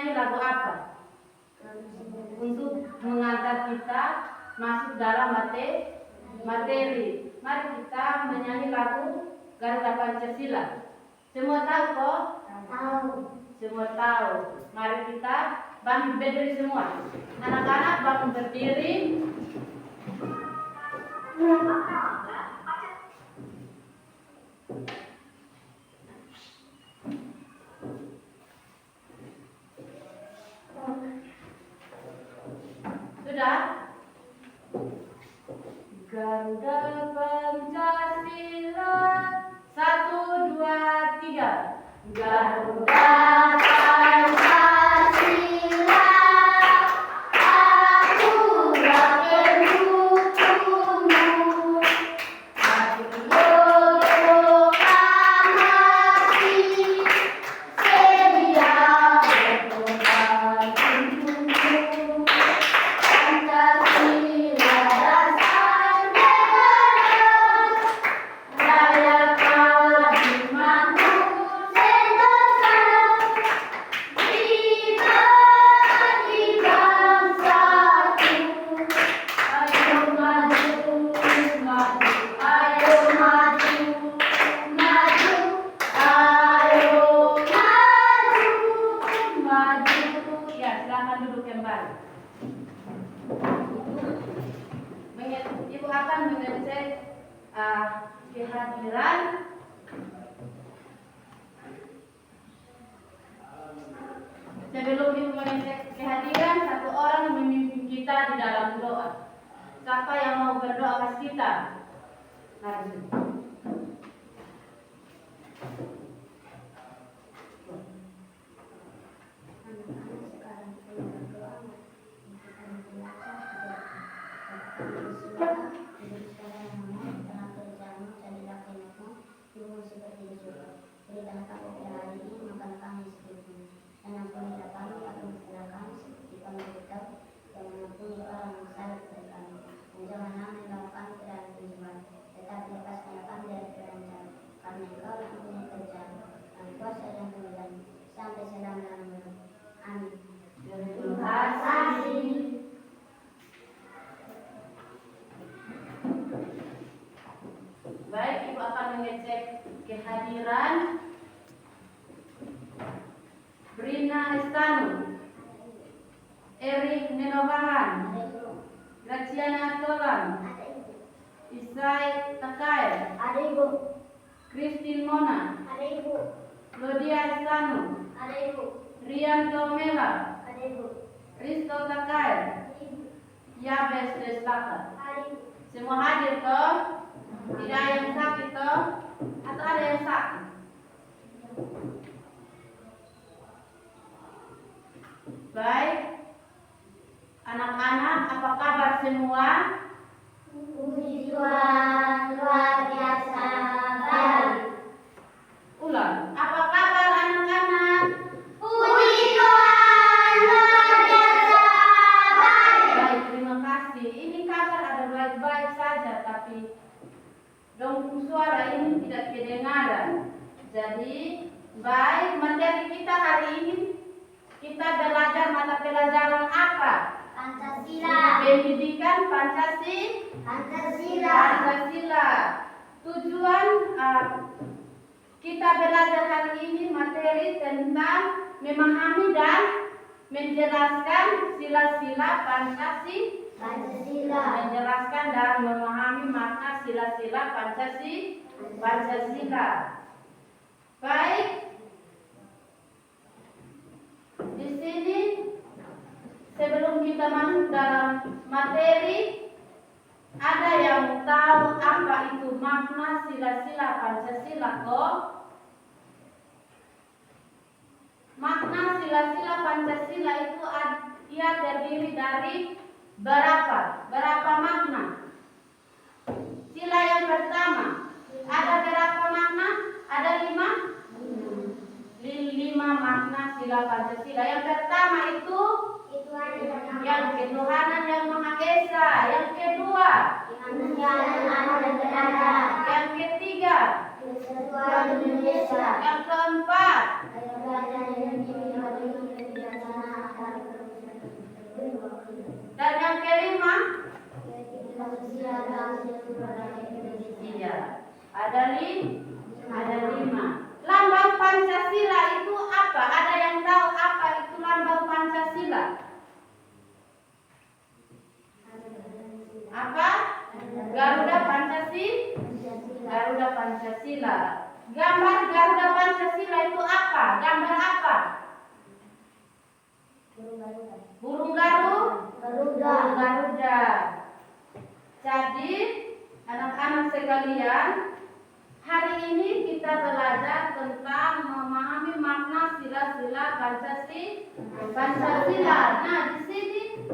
menyanyi lagu apa? Untuk mengantar kita masuk dalam materi. Mari kita menyanyi lagu Garuda Pancasila. Semua tahu kok? Tahu. Semua tahu. Mari kita bangun berdiri semua. Anak-anak bangun berdiri. Sudah? Garuda Pancasila 1, 2, 3. Garuda Pancasila, aku rakyat hukummu, aku proklamasi, sedia berkorban untukmu. Pancasila dasar negara, rakyat kadimanku sentosa, kita di bangsaku. Ayo maju, maju, ayo maju, maju, ayo maju, maju. Ya, silakan duduk kembali. Ibu akan mengecek kehadiran. Sebelum ibu mengecek kehadiran, satu orang yang memimpin kita di dalam doa. Siapa yang mau berdoa atas kita? Mari. Sampai selama-lamanya. Amin. Terima kasih. Baik, ibu akan mengecek kehadiran Brina Estanu, Erik Nenobahan, Graciana Tolan, Isai Takair, Ada ibu. Christine Mona, Ada ibu. Claudia Estanu, Ada ibu. Rian Tomela, Ada ibu. Risto Takair, Ada ibu. Yabes Deslaka. Ada ibu. Semua hadir toh? Tidak ada yang sakit toh? Atau ada yang sakit? Baik. Anak-anak, apa kabar semua? Puji Tuhan luar biasa baik. Ulang. Apa kabar anak-anak? Puji Tuhan luar biasa baik. Baik, terima kasih. Ini kabar ada baik-baik saja, tapi dongkung suara ini tidak kedengaran. Jadi, baik, materi kita hari ini kita belajar mata pelajaran apa? Pancasila. Pendidikan Pancasila. Pancasila. Tujuan kita belajar hari ini materi tentang memahami dan menjelaskan sila-sila Pancasila. menjelaskan dan memahami makna sila-sila Pancasila. Baik. Di sini sebelum kita masuk dalam materi, ada yang tahu apa itu makna sila-sila Pancasila kok? Makna sila-sila Pancasila itu ia terdiri dari berapa makna? Sila yang pertama ada berapa makna? Ada 5 makna sila Pancasila. Yang pertama itu yang ketuhanan yang Maha Esa. Yang kedua, yang ketiga, yang keempat, Pancasila dan Kesatuan Rakyat Indonesia. Iya. Ada 5. Lambang Pancasila itu apa? Ada yang tahu apa itu lambang Pancasila? Apa? Garuda Pancasila. Gambar Garuda Pancasila itu apa? Gambar apa? Burung Garuda. Jadi anak-anak sekalian, hari ini kita belajar tentang memahami makna sila-sila Pancasila. Nah, di sini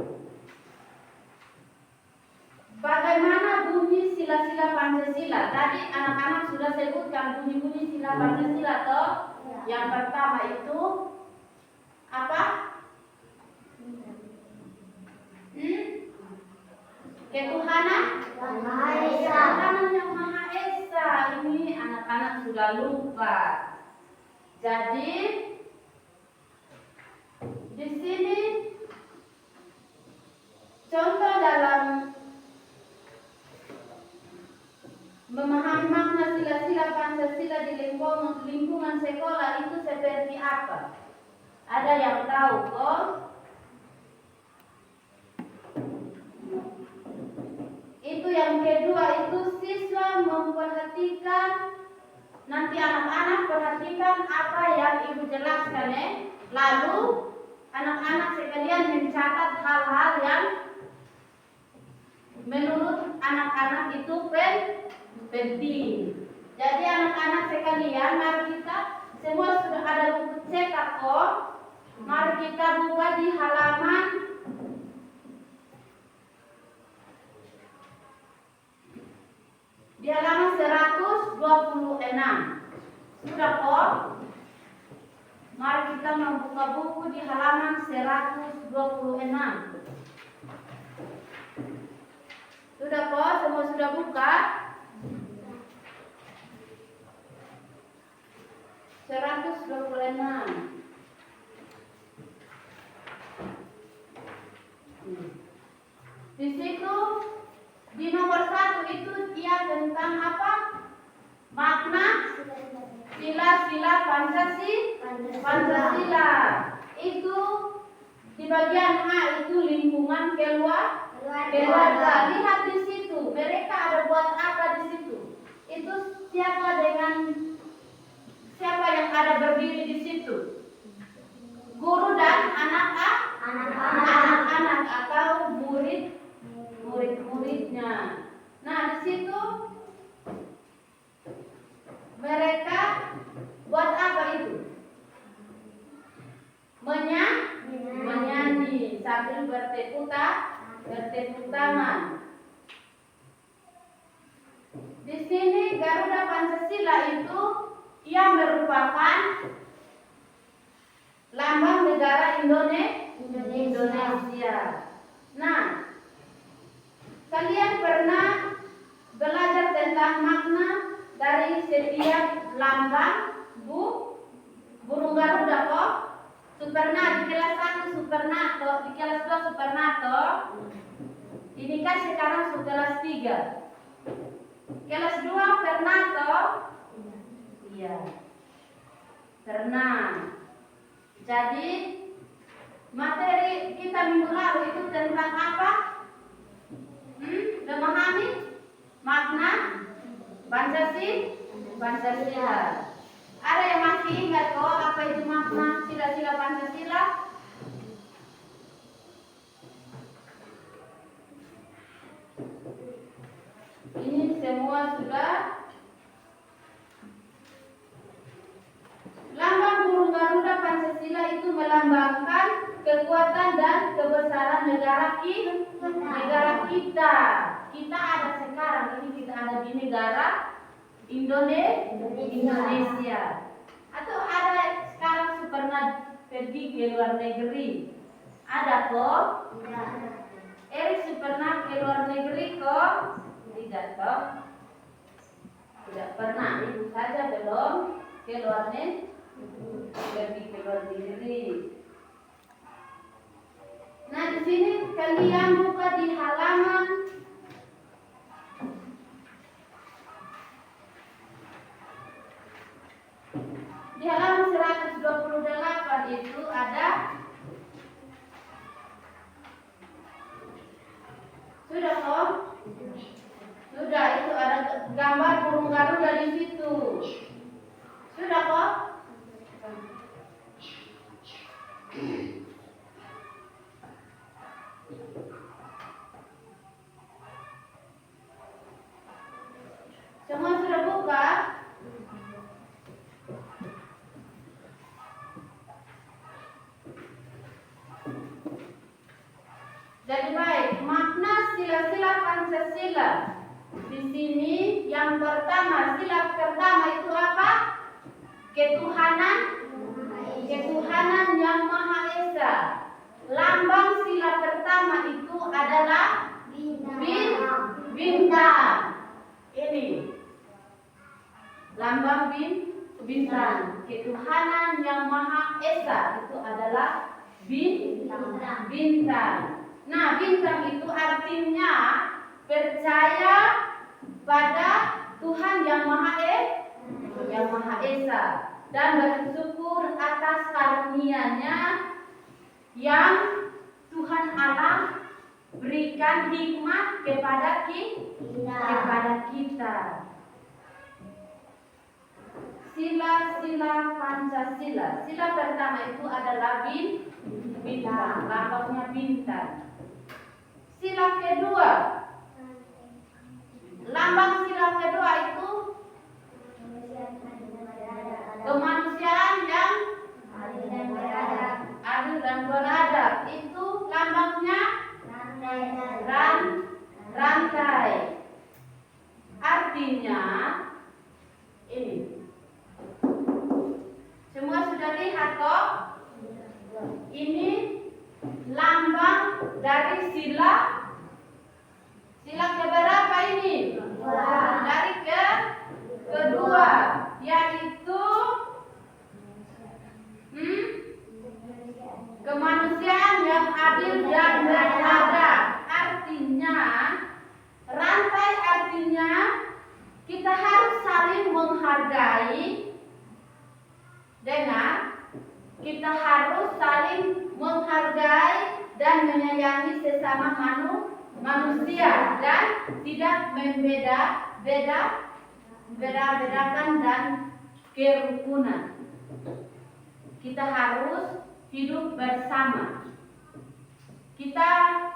bagaimana bunyi sila-sila Pancasila? Tadi anak-anak sudah sebutkan bunyi-bunyi sila Pancasila toh. Yang pertama itu apa? Ketuhanan yang Maha Esa. Ini anak-anak sudah lupa. Jadi di sini contoh dalam memahami makna sila-sila Pancasila di lingkungan sekolah itu seperti apa? Ada yang tahu kok? Itu yang kedua itu siswa memperhatikan, nanti anak-anak perhatikan apa yang ibu jelaskan ya. Lalu anak-anak sekalian mencatat hal-hal yang menurut anak-anak itu penting. Jadi anak-anak sekalian, mari kita semua sudah ada buku cetak kok. Mari kita buka di halaman 126. Sudah kok? Mari kita membuka buku di halaman 126. Sudah kok? Semua sudah buka? 126. Di situ di nomor 1 itu dia tentang apa? Makna sila-sila Pancasila. Itu di bagian A itu lingkungan keluarga. Lihat di situ, mereka ada buat apa di situ? Itu siapa yang ada berdiri di situ? Guru dan anak-anak atau murid-muridnya. Nah, di situ mereka buat apa itu? Menyanyi sambil bertepuk tangan. Di sini Garuda Pancasila itu ia merupakan lambang negara Indonesia. Nah, kalian pernah belajar tentang makna dari setiap lambang burung Garuda kok? Superna di kelas 1 Supernato, di kelas 2 Supernato. Ini kan sekarang kelas 3. Kelas 2 Pernato. Iya. Pernah. Jadi materi kita minggu lalu itu tentang apa? Memahami makna Pancasila. Ada yang masih ingat kok apa itu makna sila-sila Pancasila? Ini semua sudah. Lambang burung Garuda Pancasila itu melambangkan kekuatan dan kebesaran negara kita. Kita ada sekarang ini, kita ada di negara Indonesia. Atau ada sekarang pernah pergi ke luar negeri? Ada kok? Erik pernah ke luar negeri kok? Tidak kok? Tidak pernah. Ibu saja belum ke luar negeri. Pergi ke luar negeri. Nah, di sini kalian buka di halaman Sudah kok? Sudah, itu ada gambar burung garuda di situ. Sudah kok? Semua sudah buka? Jadi baik, makna sila-sila Pancasila. Di sini yang pertama, sila pertama itu apa? Ketuhanan yang Maha Esa. Lambang sila pertama itu adalah bintang. Ini lambang bintang. Ketuhanan yang Maha Esa itu adalah bintang. Nah, bintang itu artinya percaya pada Tuhan yang Maha Esa dan bersyukur atas karunia-Nya yang Tuhan Allah berikan hikmat kepada kita. Sila-sila Pancasila. Sila pertama itu adalah bintang, lambangnya bintang. Sila kedua, lambang sila kedua itu kemanusiaan yang adil dan beradab. Itu lambangnya rantai. Artinya ini. Semua sudah lihat kok? Ini lambang dari sila keberapa ini? Dari kedua, yaitu kemanusiaan yang adil dan beradab. Artinya rantai, artinya kita harus saling menghargai. Kita harus saling menghargai dan menyayangi sesama manusia dan tidak membeda-bedakan dan kerukunan. Kita harus hidup bersama. Kita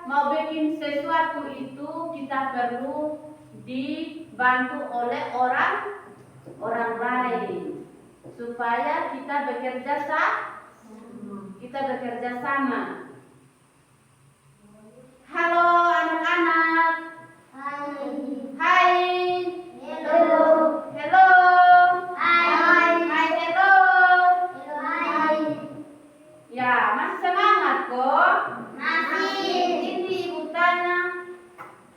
mau bikin sesuatu itu kita perlu dibantu oleh orang lain supaya kita bekerja sama. Halo anak-anak. Hai. Hello. Hello. Hai. Hai, hello. Hai. Ya, masih semangat kok? Masih. Ini ibu tanya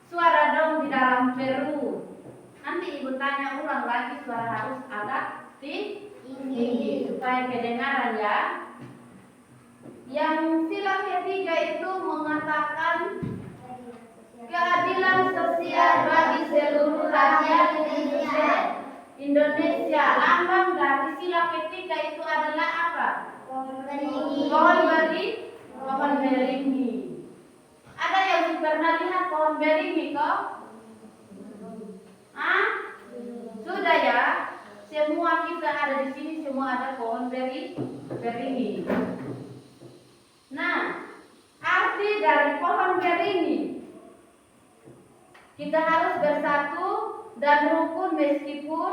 suara dong di dalam perut. Nanti ibu tanya ulang lagi, suara harus agak tinggi supaya kedengaran ya. Yang sila ketiga itu mengatakan keadilan sosial bagi seluruh rakyat Indonesia. Lambang dari sila ketiga itu adalah apa? Pohon beringin. Ada yang pernah lihat pohon beringin kok? Sudah ya. Semua kita ada di sini, semua ada pohon beringin. Nah, arti dari pohon beringin, kita harus bersatu dan rukun meskipun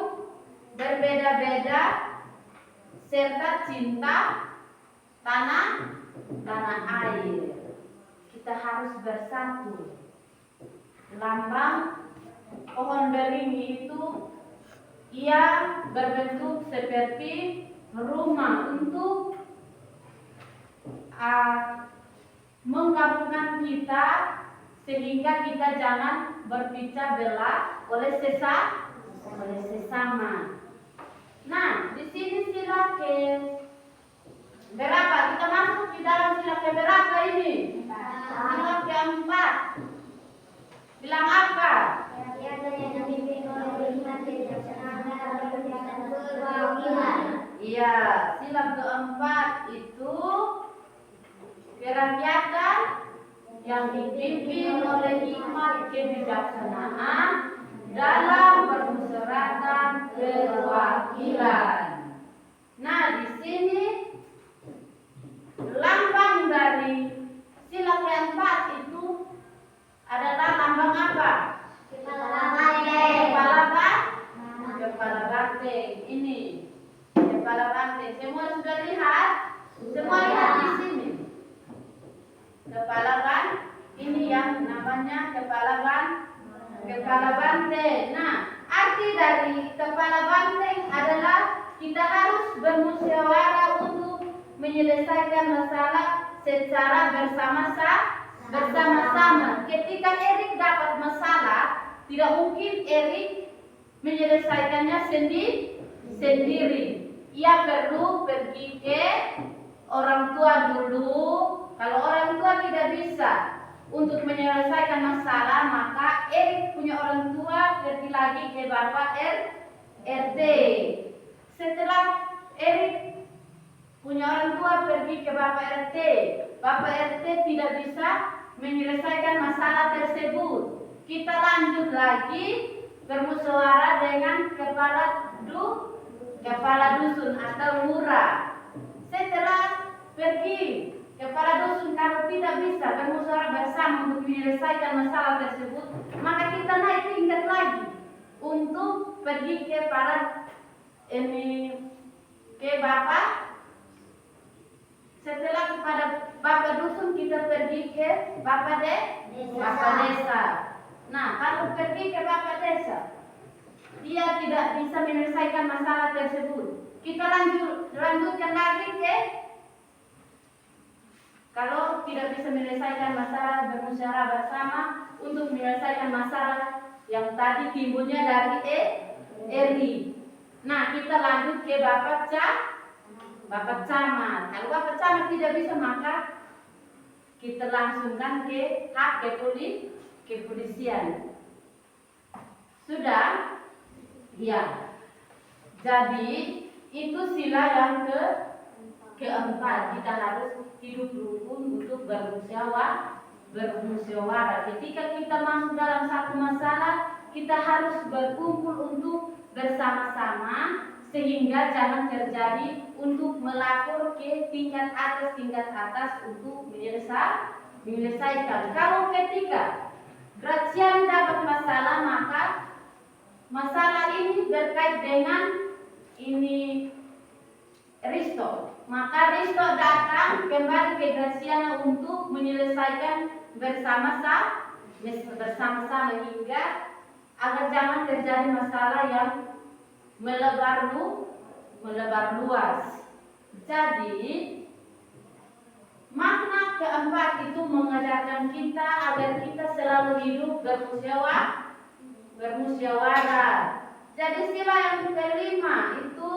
berbeda-beda, serta cinta tanah air. Kita harus bersatu. Lambang pohon beringin itu ia berbentuk seperti rumah untuk menggabungkan kita sehingga kita jangan berpecah belah oleh sesama. Nah, di sini sila ke berapa? Kita masuk di dalam sila ke berapa ini? Sila keempat. Bilang apa? Iya, sila keempat itu kerakyatan yang dipimpin oleh hikmat kebijaksanaan dalam permusyawaratan perwakilan. Nah, di sini lambang dari sila keempat itu adalah lambang apa? Kepala banteng. Ini kepala banteng. Semua sudah lihat? Semua lihat di sini. Kepala banteng. Ini yang namanya kepala banteng. Nah, arti dari kepala banteng adalah kita harus bermusyawarah untuk menyelesaikan masalah secara bersama-sama. Ketika Erik dapat masalah, tidak mungkin Erik menyelesaikannya sendiri. Ia perlu pergi ke orang tua dulu. Kalau orang tua tidak bisa untuk menyelesaikan masalah, maka Erik punya orang tua pergi lagi ke Bapak RT. Setelah Erik punya orang tua pergi ke Bapak RT, Bapak RT tidak bisa menyelesaikan masalah tersebut. Kita lanjut lagi bermusyawarah dengan kepala dusun atau lurah. Setelah pergi kepala dusun kalau tidak bisa bermusyawarah bersama untuk menyelesaikan masalah tersebut, maka kita naik tingkat lagi untuk pergi ke Bapak. Setelah kepada Bapak dusun kita pergi ke Bapak desa. Nah, kalau pergi ke Bapak desa, dia tidak bisa menyelesaikan masalah tersebut. Kita lanjutkan lagi ke, kalau tidak bisa menyelesaikan masalah bermusyawarah bersama untuk menyelesaikan masalah yang tadi timbulnya dari Eri. Nah, kita lanjut ke Bapak Camat. Kalau Bapak Camat tidak bisa, maka kita langsungkan ke kepolisian. Sudah? Ya. Jadi itu sila yang keempat. Kita harus hidup rukun untuk bermusyawarah. Ketika kita masuk dalam satu masalah, kita harus berkumpul untuk bersama-sama, sehingga jangan terjadi untuk melapor ke tingkat atas untuk menyelesaikan. Kalau ketika Gracian dapat masalah, maka masalah ini berkait dengan Risto. Maka Risto datang kembali ke Graciana untuk menyelesaikan bersama-sama hingga agar jangan terjadi masalah yang melebar luas. Jadi makna keempat itu mengajarkan kita agar kita selalu hidup bermusyawarah. Jadi sila yang kelima itu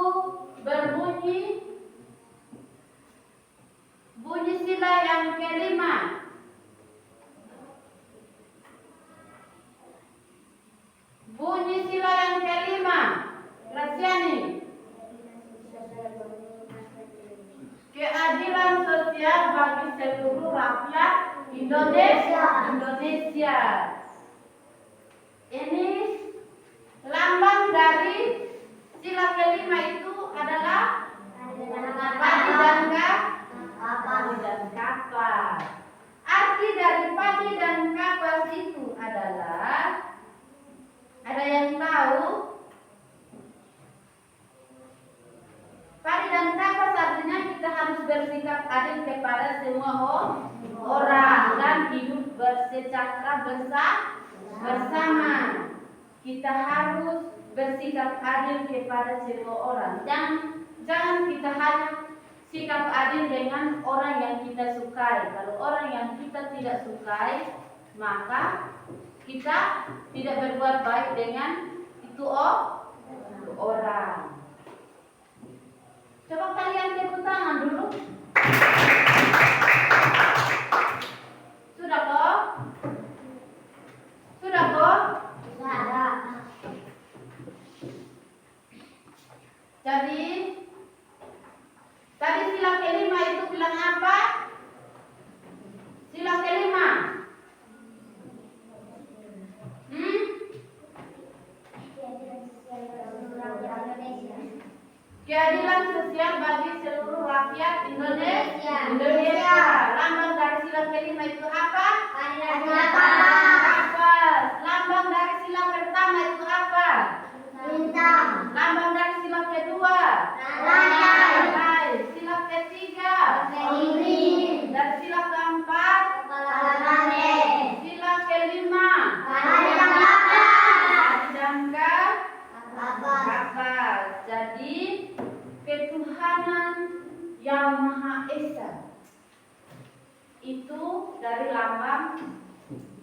bunyi sila yang kelima. Bunyi sila yang kelima. Graciani. Keadilan sosial bagi seluruh rakyat Indonesia. Ini lambang dari sila kelima itu adalah padi dan kapas. Arti dari padi dan kapas itu adalah, ada yang tahu? Padi dan kapas artinya kita harus bersikap adil kepada semua orang dan hidup bersejahtera bersama. Kita harus bersikap adil kepada semua orang. Jangan kita hanya sikap adil dengan orang yang kita sukai. Kalau orang yang kita tidak sukai, maka kita tidak berbuat baik dengan itu orang. Coba kalian tepuk tangan dulu. Sudah kok? Sudah. Jadi tadi sila kelima itu bilang apa? Sila kelima Keadilan sosial bagi seluruh rakyat Indonesia. Indonesia. Lambang dari sila kelima itu apa? Kapas. Kapas. Lambang dari sila pertama itu apa? Bintang. Lambang dari sila kedua? Rantai. Sila ketiga? Pelindung. Dan sila keempat? Kepala banteng. Sila kelima? Panjang kapas. Jangka Kapas. kapas. Jadi ketuhanan yang Maha Esa itu dari lambang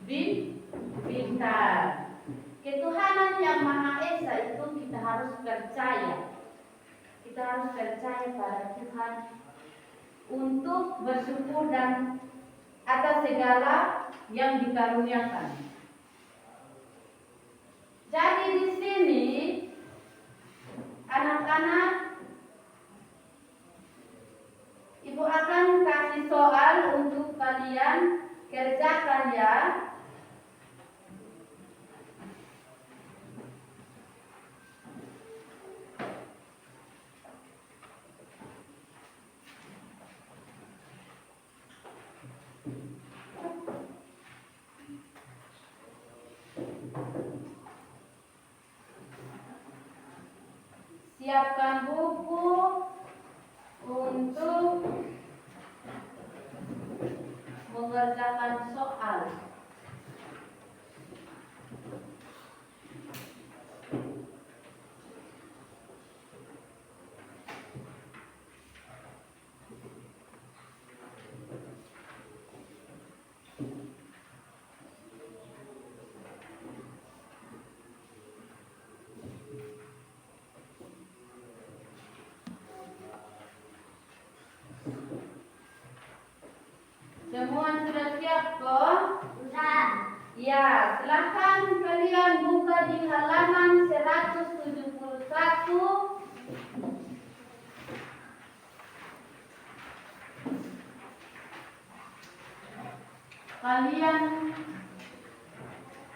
bintang. Ketuhanan yang Maha Esa itu kita harus percaya. Kita harus percaya pada Tuhan untuk bersyukur dan atas segala yang dikaruniakan. Jadi di sini anak-anak, Ibu akan kasih soal untuk kalian kerjakan ya. Siapkan buku untuk mengerjakan soal. Semua sudah siap kok? Sudah. Ya, silakan kalian buka di halaman 171. Kalian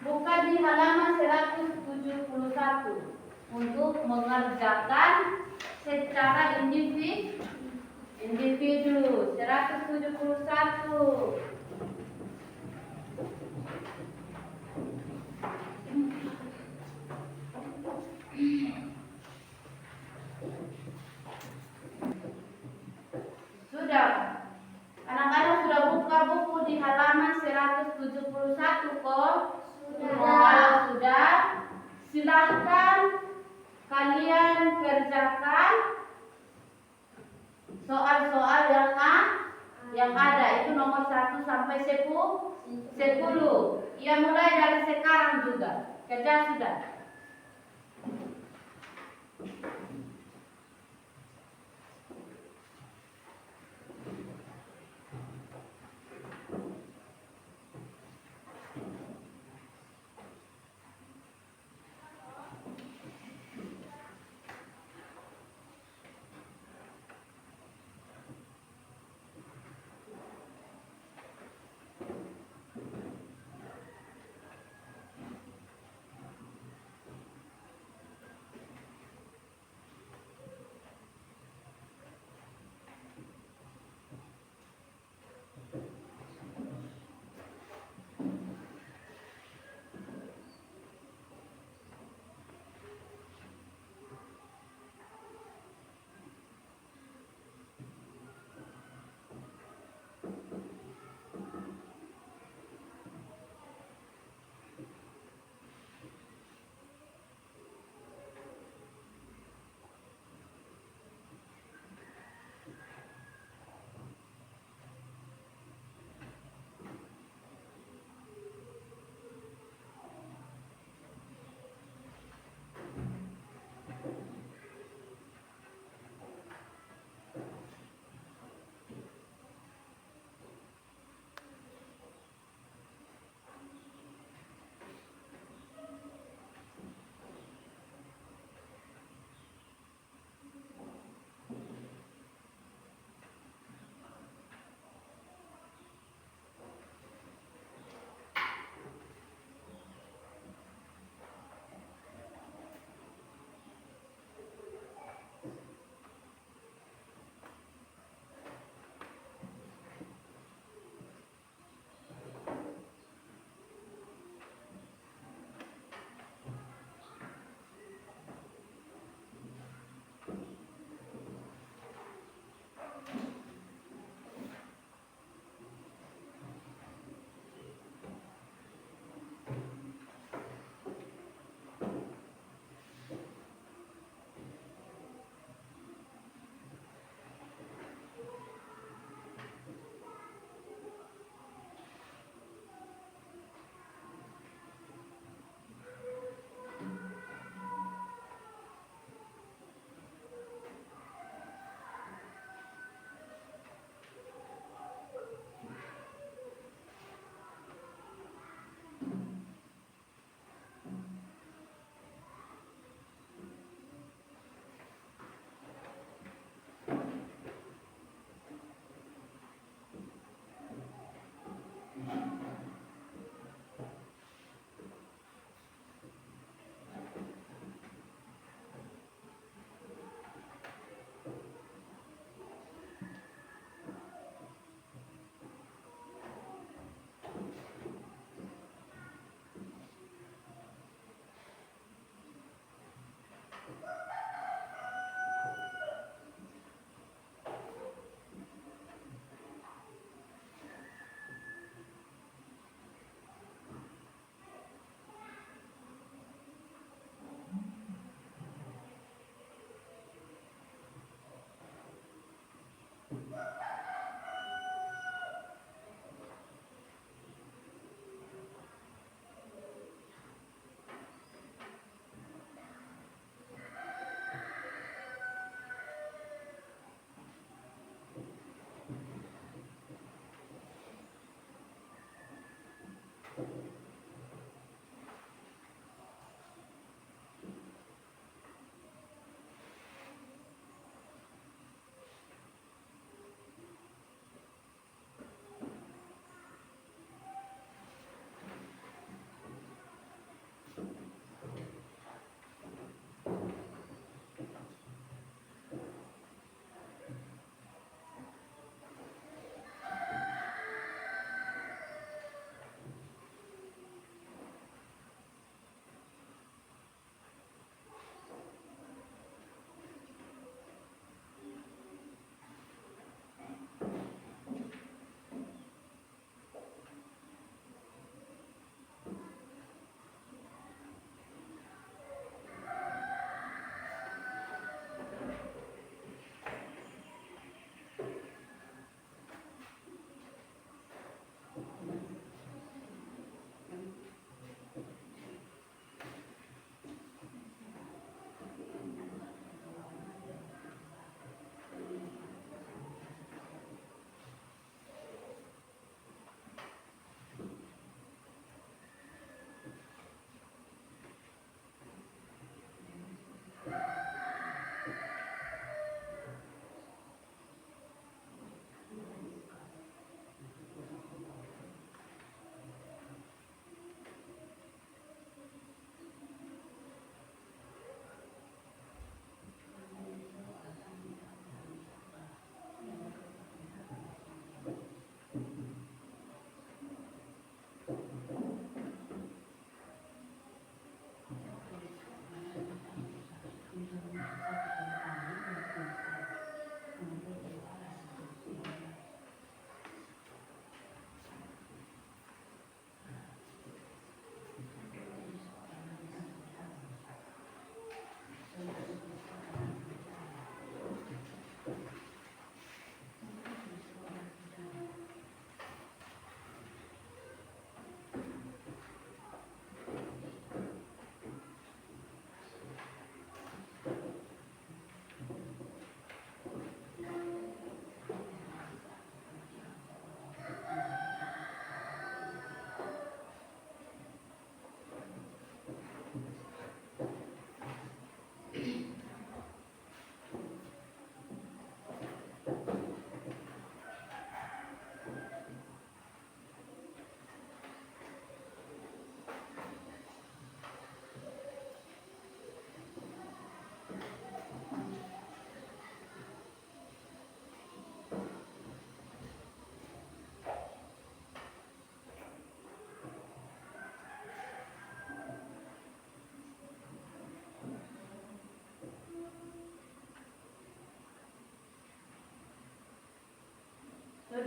buka di halaman 171 untuk mengerjakan secara individu 171. Sudah. Anak-anak sudah buka buku di halaman 171 kok? Sudah. Kalau sudah, silahkan kalian kerjakan soal-soal yang ada. Itu nomor 1 sampai 10. Ya, mulai dari sekarang juga. Kerja sudah.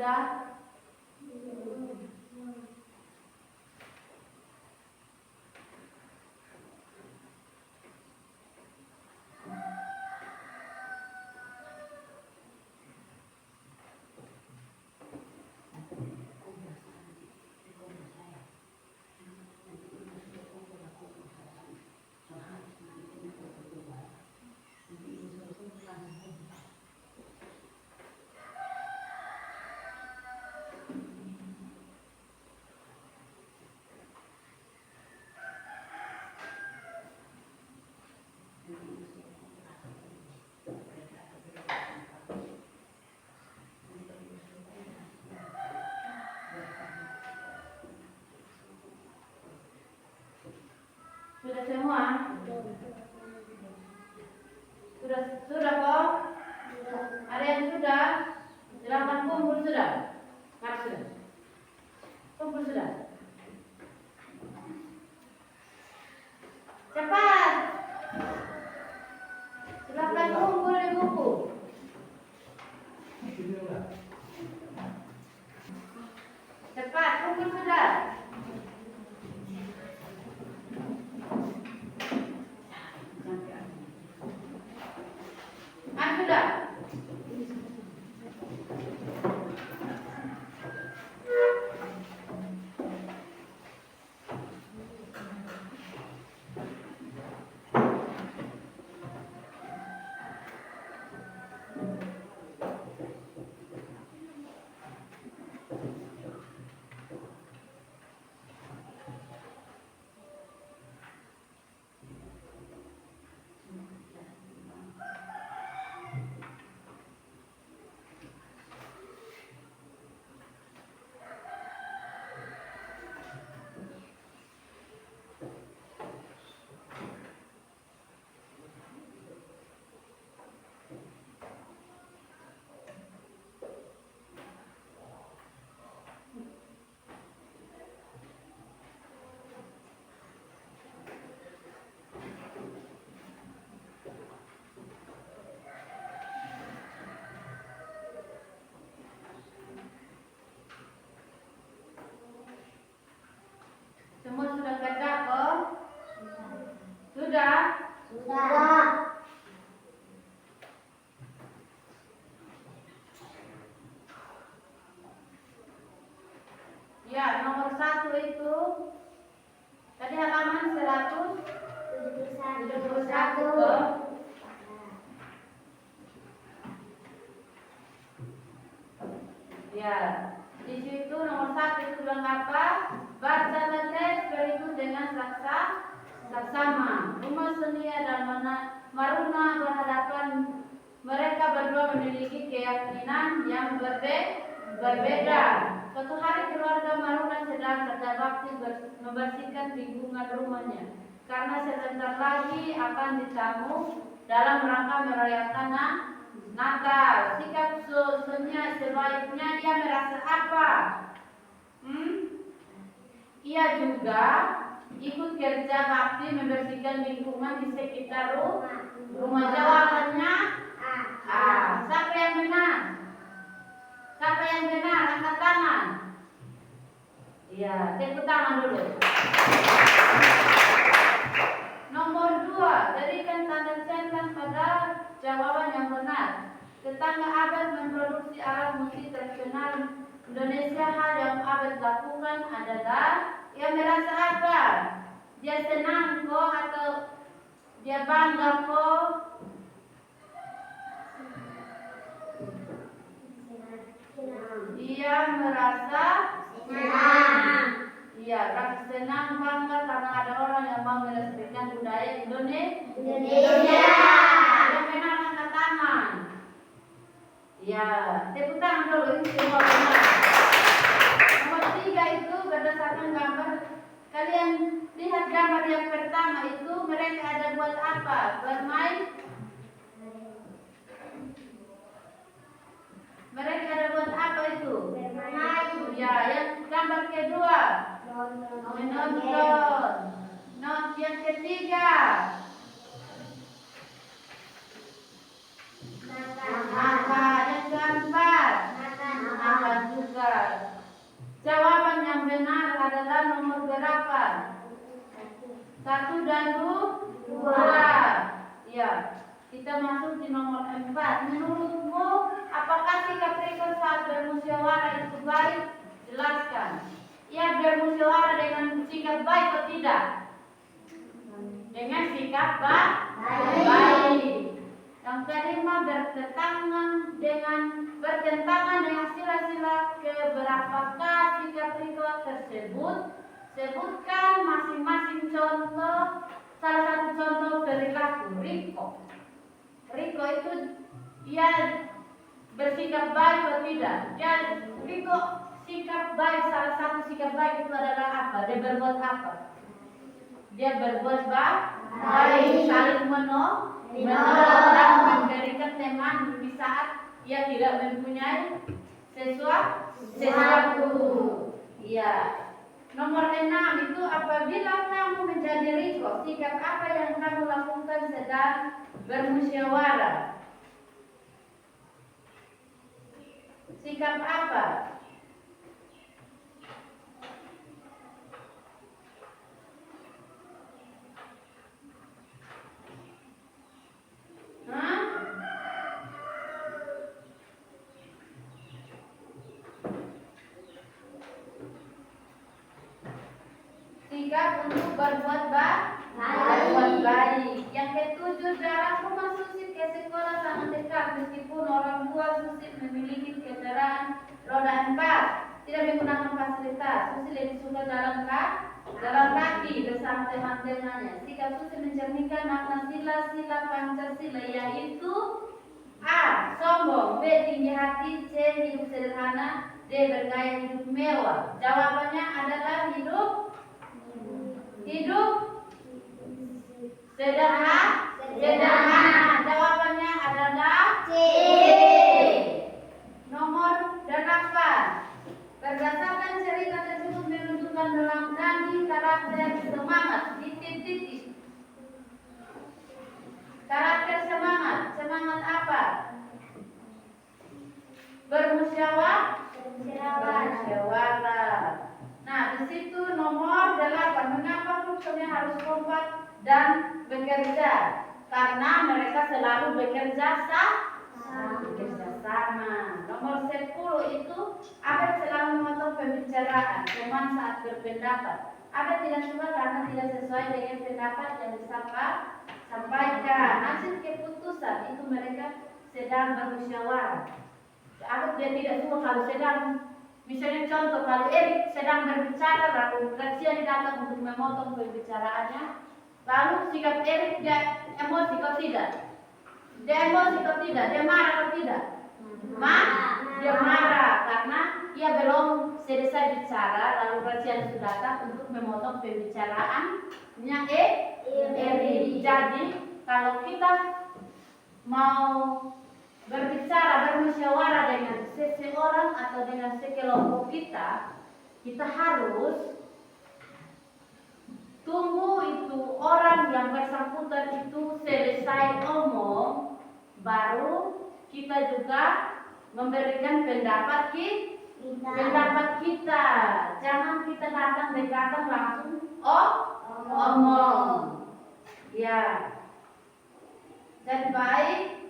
sudah? Sudah semua? Sudah kok? Ada yang sudah? Silakan kumpul sudah. Mari sudah. Kumpul sudah. Cepat. Silakan kumpul di buku. Cepat kumpul sudah. Sudah. Semua sudah baca kok? Sudah? Sudah. Ya, nomor 1 itu tadi halaman 171 kok? Ya, di situ nomor 1 itu bilang apa? Baca teks berikut dengan saksama. Rumah Senia dan Maruna berhadapan. Mereka berdua memiliki keyakinan yang berbeda. Suatu hari keluarga Maruna sedang kerja bakti membersihkan lingkungan rumahnya karena sebentar lagi akan ditamu dalam rangka merayakan Natal. Sikap Sonia sebaiknya dia merasa apa? Ia juga ikut kerja bakti membersihkan lingkungan di sekitar rumah. Jawabannya A. Siapa yang benar? Siapa yang benar? Angkat tangan. Iya, tepuk tangan dulu. Nomor 2, berikan tanda centang pada jawaban yang benar. Tetangga Abed memproduksi alat musik tradisional Indonesia. Hal yang Abed lakukan adalah ia merasa apa? Dia senang kok atau dia bangga kok? Dia merasa senang. Iya, rasa senang, bangga karena ada orang yang mau melestarikan budaya Indonesia. Yang benar angkat tangan. Ya, tepuk tangan dulu, ini semua benar. Nomor 3 itu berdasarkan gambar. Kalian lihat gambar yang pertama itu mereka ada buat apa? Bermain. Mereka ada buat apa itu? Bermain. Ya, yang gambar kedua. Menonton. Yang ketiga. Makan. Yang keempat. Makan yang benar adalah nomor berapa? 1 dan 2. Ya, kita masuk di nomor 4. Menurutmu, apakah sikap Riko saat bermusyawarah itu baik? Jelaskan. Ia bermusyawarah dengan sikap baik atau tidak? Dengan sikap baik. Yang kelima, bertentangan dengan sila-sila keberapakah sikap Riko tersebut? Sebutkan masing-masing contoh. Salah satu contoh perilaku Riko. Riko itu ia bersikap baik atau tidak? Riko sikap baik, salah satu sikap baik itu adalah apa? Dia berbuat apa? Dia berbuat baik, saling menolong dan memberikan teman di saat ia tidak mempunyai sesuatu. Ya. Nomor 6 itu apabila kamu menjadi Riko, sikap apa yang kamu lakukan sedang bermusyawarah? Sikap apa? Sikap untuk berbuat baik. Yang ketujuh, jarak rumah Susit ke sekolah sangat dekat meskipun orang tua Susit memiliki kendaraan roda 4, tidak menggunakan fasilitas. Susit lebih suka jalan kaki bersama teman-temannya. Sikap Susit mencerminkan makna sila-sila Pancasila, yaitu A. Sombong, B. Tinggi hati, C. Hidup sederhana, D. Bergaya hidup mewah. Jawabannya adalah hidup sederhana. Jawabannya adalah C. Nomor 8. Berdasarkan cerita tersebut menunjukkan dalam nadi karakter semangat. Titik. Karakter semangat apa? Bermusyawarah. Nah, di situ nomor 8. Mengapa grupnya harus kompak dan bekerja? Karena mereka selalu bekerja sama. Nomor 10 itu Abed selalu memotong pembicaraan teman saat berpendapat. Abed tidak suka karena tidak sesuai dengan pendapat yang disampaikan. Hasil keputusan itu mereka sedang bermusyawarah. Abed dia tidak suka kalau sedang, misalnya contoh, kalau Erik sedang berbicara lalu Gracia datang untuk memotong pembicaraannya, lalu sikap Erik dia emosi atau tidak? Dia marah atau tidak? Dia marah karena ia belum selesai bicara, lalu Gracia datang untuk memotong pembicaraannya Erik. Jadi kalau kita mau bermusyawarah dengan seseorang atau dengan sekelompok kita harus tunggu itu orang yang bersangkutan itu selesai omong, baru kita juga memberikan pendapat kita. Jangan kita datang langsung omong. Ya. Dan baik.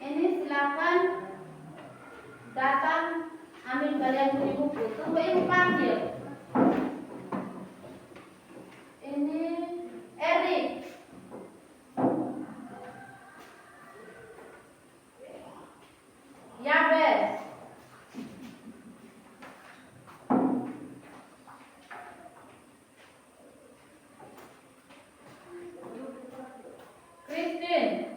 Ini silakan datang ambil kalian punya buku. Tunggu ibu panggil. Ini Erik. Yabes. Christine.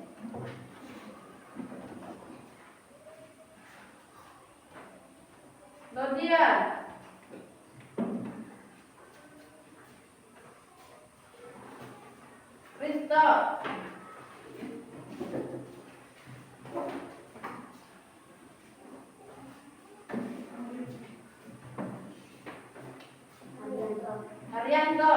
Claudia. Kristo. Haryanto.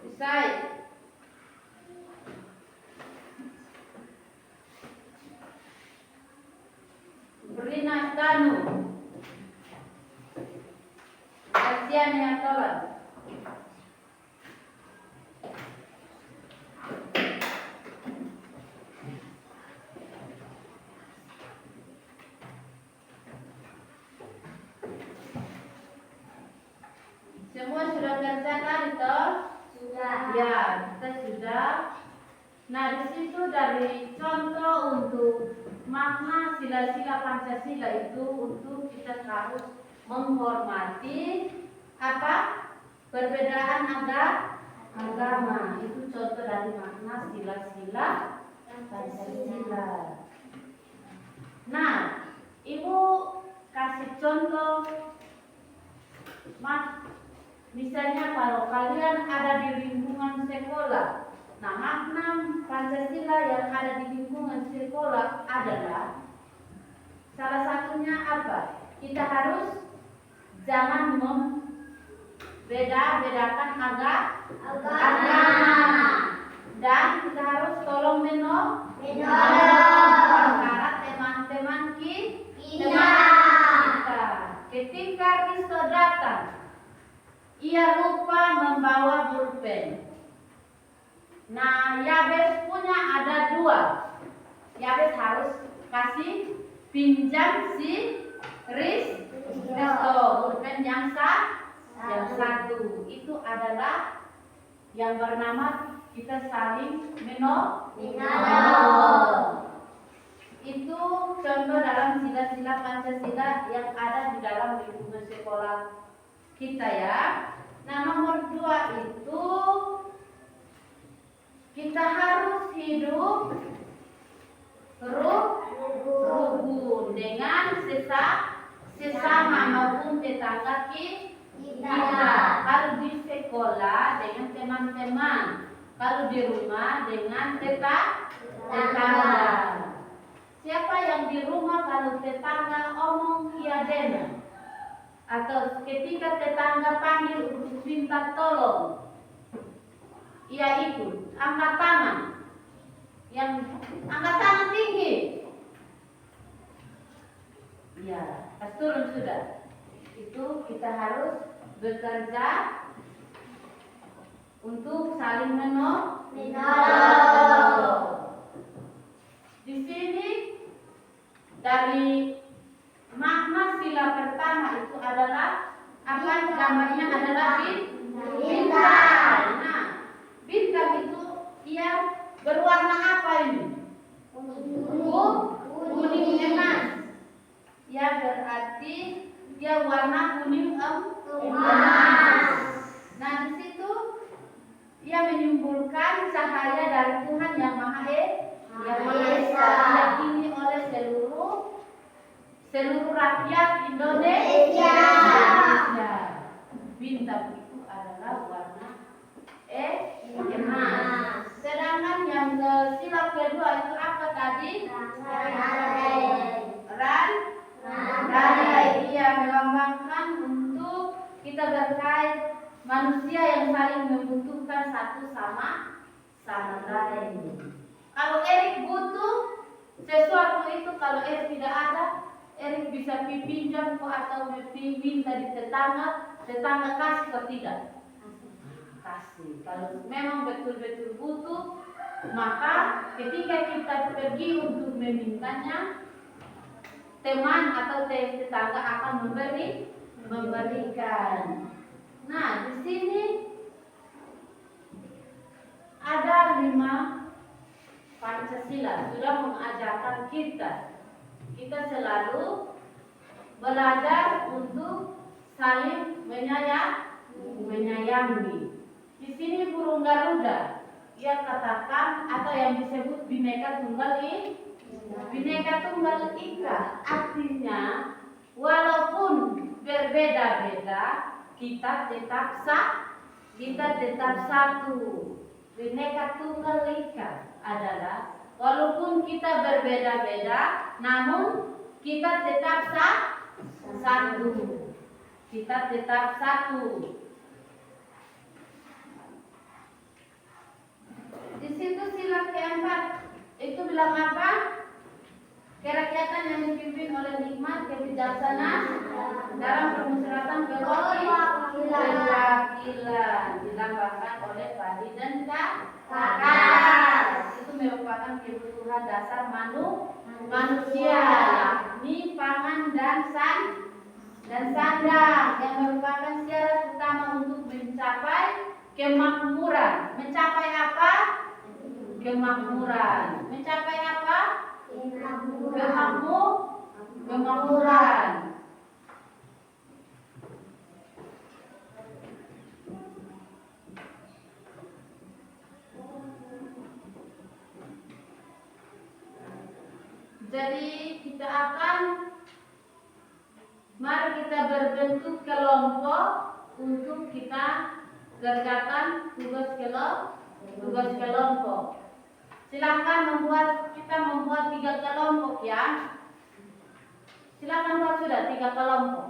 Isai. Tanu. Kasihan yang tolong. Semua sudah kerjakan itu? Sudah. Ya, kita sudah. Nah, di situ dari contoh untuk makna sila-sila Pancasila itu untuk kita harus menghormati apa? Perbedaan agama. Itu contoh dari makna sila-sila Pancasila. Nah, Ibu kasih contoh. Misalnya kalau kalian ada di lingkungan sekolah, nah makna Pancasila yang ada di lingkungan sekolah adalah salah satunya apa? Kita harus jangan membeda-bedakan agama dan kita harus tolong menolong antara teman-teman kita. Ketika Risto datang, ia lupa membawa pulpen. Nah, Yabes punya ada 2. Yabes harus kasih pinjam si Risto pulpen yang satu. Itu adalah yang bernama kita saling menolong. Itu contoh dalam sila-sila Pancasila yang ada di dalam lingkungan sekolah kita ya. Nah, nomor 2 itu kita harus hidup rukun dengan sesama maupun tetangga kita. Kalau di sekolah dengan teman-teman, kalau di rumah dengan tetangga. Siapa yang di rumah kalau tetangga omong ia dengar, atau ketika tetangga panggil untuk minta tolong, ia ikut, angkat tangan, yang angkat tangan tinggi. Ya, pas turun sudah. Itu kita harus bekerja untuk saling menolong. Di sini dari makna sila pertama itu adalah apa namanya adalah bintang. Nah, bintang itu ia berwarna apa ini? Kuning emas. Ya berarti dia warna kuning emas. Nah, di situ ia menyimbolkan cahaya dari Tuhan yang Maha Esa, diyakini oleh seluruh rakyat Indonesia. Bintang itu adalah warna emas. Sedangkan yang sila kedua itu apa tadi? Rantai. Ia melambangkan untuk kita berkait manusia yang saling membutuhkan satu sama lain. Kalau Erik butuh sesuatu itu, kalau Erik tidak ada, Erik bisa pinjam atau minta di tetangga kasih atau tidak? Kasih. Kalau memang betul-betul butuh, maka ketika kita pergi untuk memintanya, teman atau tetangga akan memberikan. Nah, di sini ada 5 Pancasila sudah mengajarkan kita selalu belajar untuk saling menyayangi. Di sini burung Garuda ia katakan atau yang disebut Bhinneka Tunggal Ika, artinya walaupun berbeda-beda kita tetap satu. Bhinneka Tunggal Ika adalah walaupun kita berbeda-beda, namun kita tetap satu. Kita tetap satu. Di situ sila keempat itu bilang apa? Kerakyatan yang dipimpin oleh nikmat, kebijaksanaan dalam permusyawaratan perwakilan dilambangkan oleh padi dan kakas. Itu merupakan kebutuhan dasar manusia, yakni pangan dan sandang, yang merupakan syarat utama untuk mencapai kemakmuran. Mencapai apa? Kemakmuran. Mencapai apa? Kemakmuran. Jadi mari kita berbentuk kelompok untuk kita kerjakan tugas kelompok. Silakan kita membuat 3 kelompok ya. Silakan buat sudah 3 kelompok.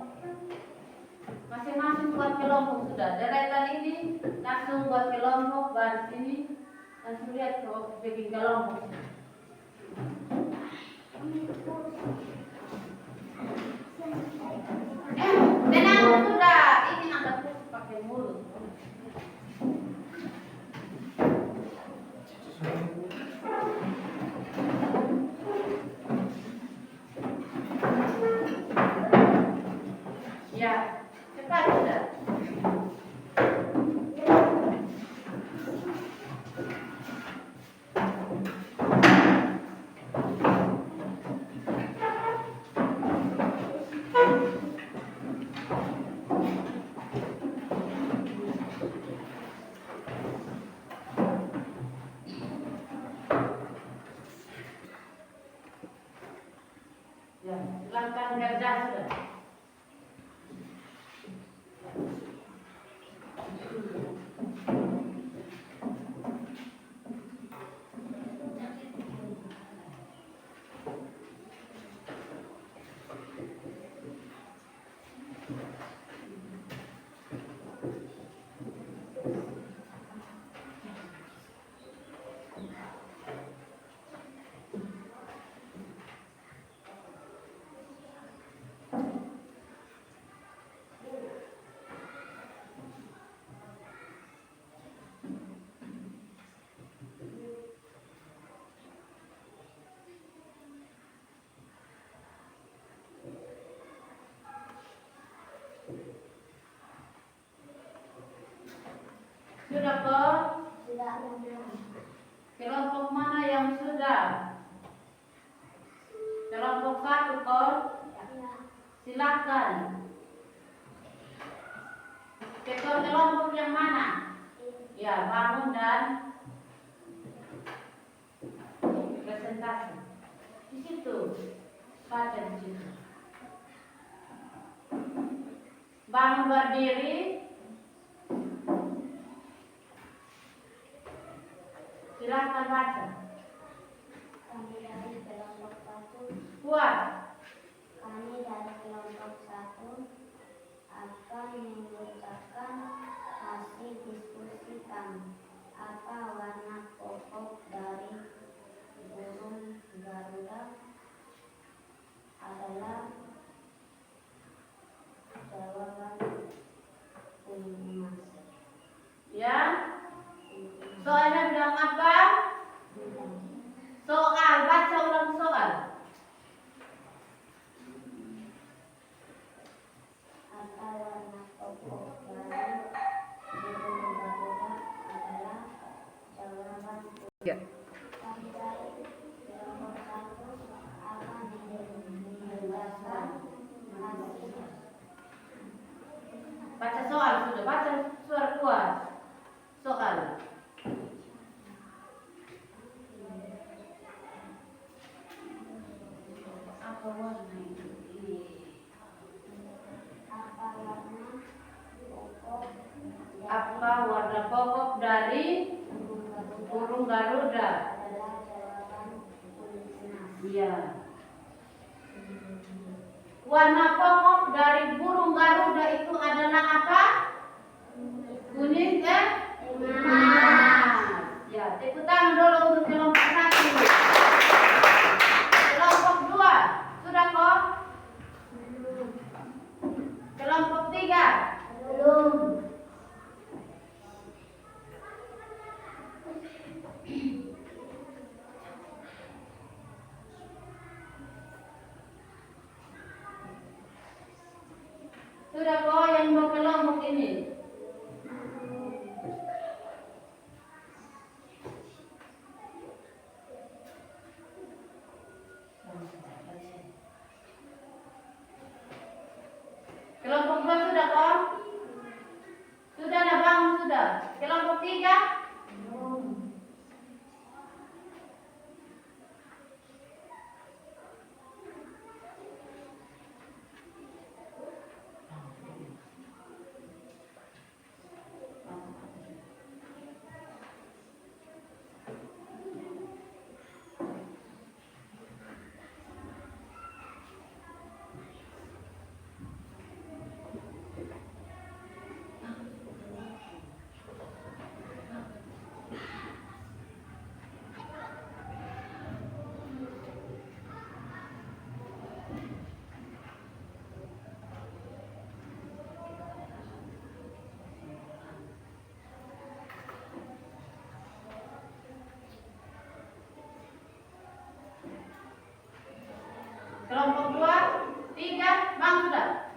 Masing-masing buat kelompok sudah. Deretan ini langsung buat kelompok, baris ini langsung lihat bikin kelompok. Tenang sudah, ini ada pakai mulut. Ya, cepat sudah. Ya, silakan kerja sudah. Sudah kok? Sudah. Kelompok mana yang sudah? Kelompok 1 kok? Silakan. Kelompok yang mana? Ya, bangun dan presentasi. Di situ. Baca di situ. Bangun berdiri. Silakan baca. Kami dari kelompok 1. Kuat. Kami dari kelompok 1 akan mengucapkan hasil diskusi kami. Apa warna pokok dari burung Garuda adalah jawaban emas. Ya. Soalnya bilang apa? Soal, baca ulang soal. Apa warna pokok dari burung Garuda adalah jawaban Ya. kami dari kelompok 1 akan menjelaskan hasil. Baca soal sudah, baca suara kuat. Soal. Apa warna itu? Apa warna pokok dari burung Garuda? Adalah jawaban emas. Iya. Warna pokok dari burung Garuda itu adalah apa? Kuning emas. Ya, tepuk tangan dulu untuk kelompok 1. Kelompok 2. Sudah kok yang berkelompok ini? Kelompok 2 sudah kok? Sudah ada bang, sudah. Kelompok 3? Kelompok 2, 3, bang sudah.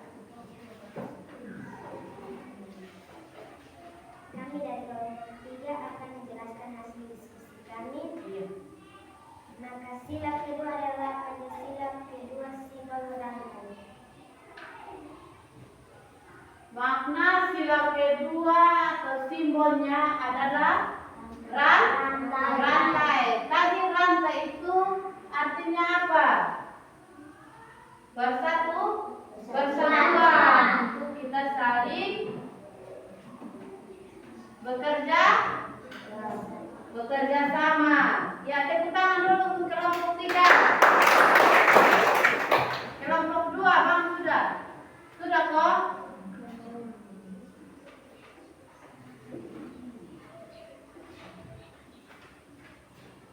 Kami dari kelompok 3 akan menjelaskan hasil diskusi kami. Iya. Maka sila kedua adalah Pancasila, kedua simbol rangkai. Makna sila kedua atau simbolnya adalah rantai. Tadi rantai itu artinya apa? Bersatuan. Kita saling bekerja sama. Ya, tepuk tangan dulu untuk kelompok 3. Kelompok 2, bang sudah. Sudah kok?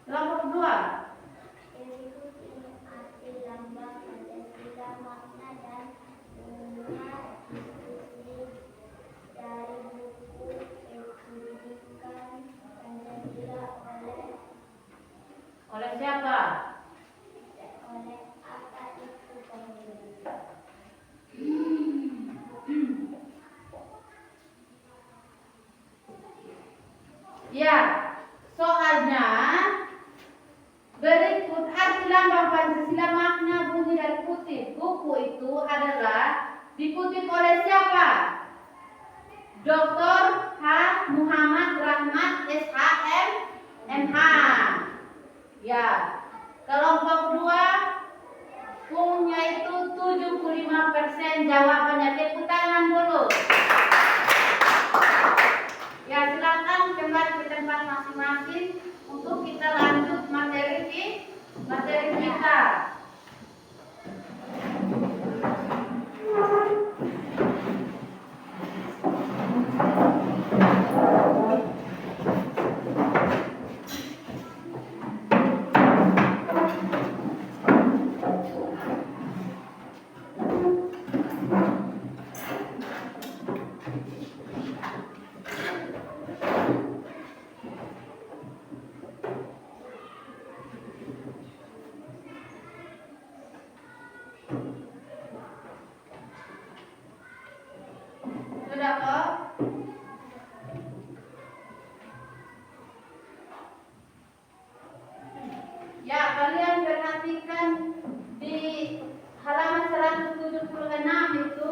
Kelompok 2. Berikut ini arti lambang Pancasila, makna dan mengenai diskusi dari buku Pendidikan Pancasila Oleh siapa? oleh apa itu pemerintah. Ya, soalnya berikut arti lambang Pancasila, makna bunyi dari kutip. Buku itu adalah dikutip oleh siapa? Dr. H. Muhammad Rahmat SHM MH. Ya, kelompok 2 punya itu 75% jawabannya. Tepuk tangan dulu. Ya, silakan kembali ke tempat masing-masing untuk kita lanjut materi kita. Sudah kok? Ya, kalian perhatikan di halaman 176 itu.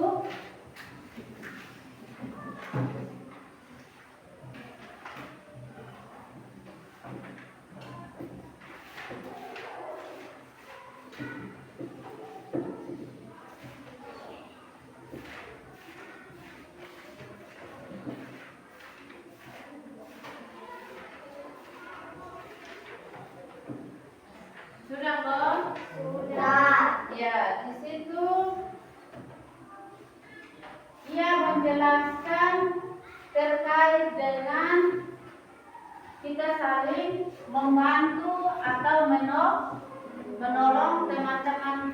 Sudah kok? Sudah. Ya, di situ ia menjelaskan terkait dengan kita saling membantu atau menolong teman-teman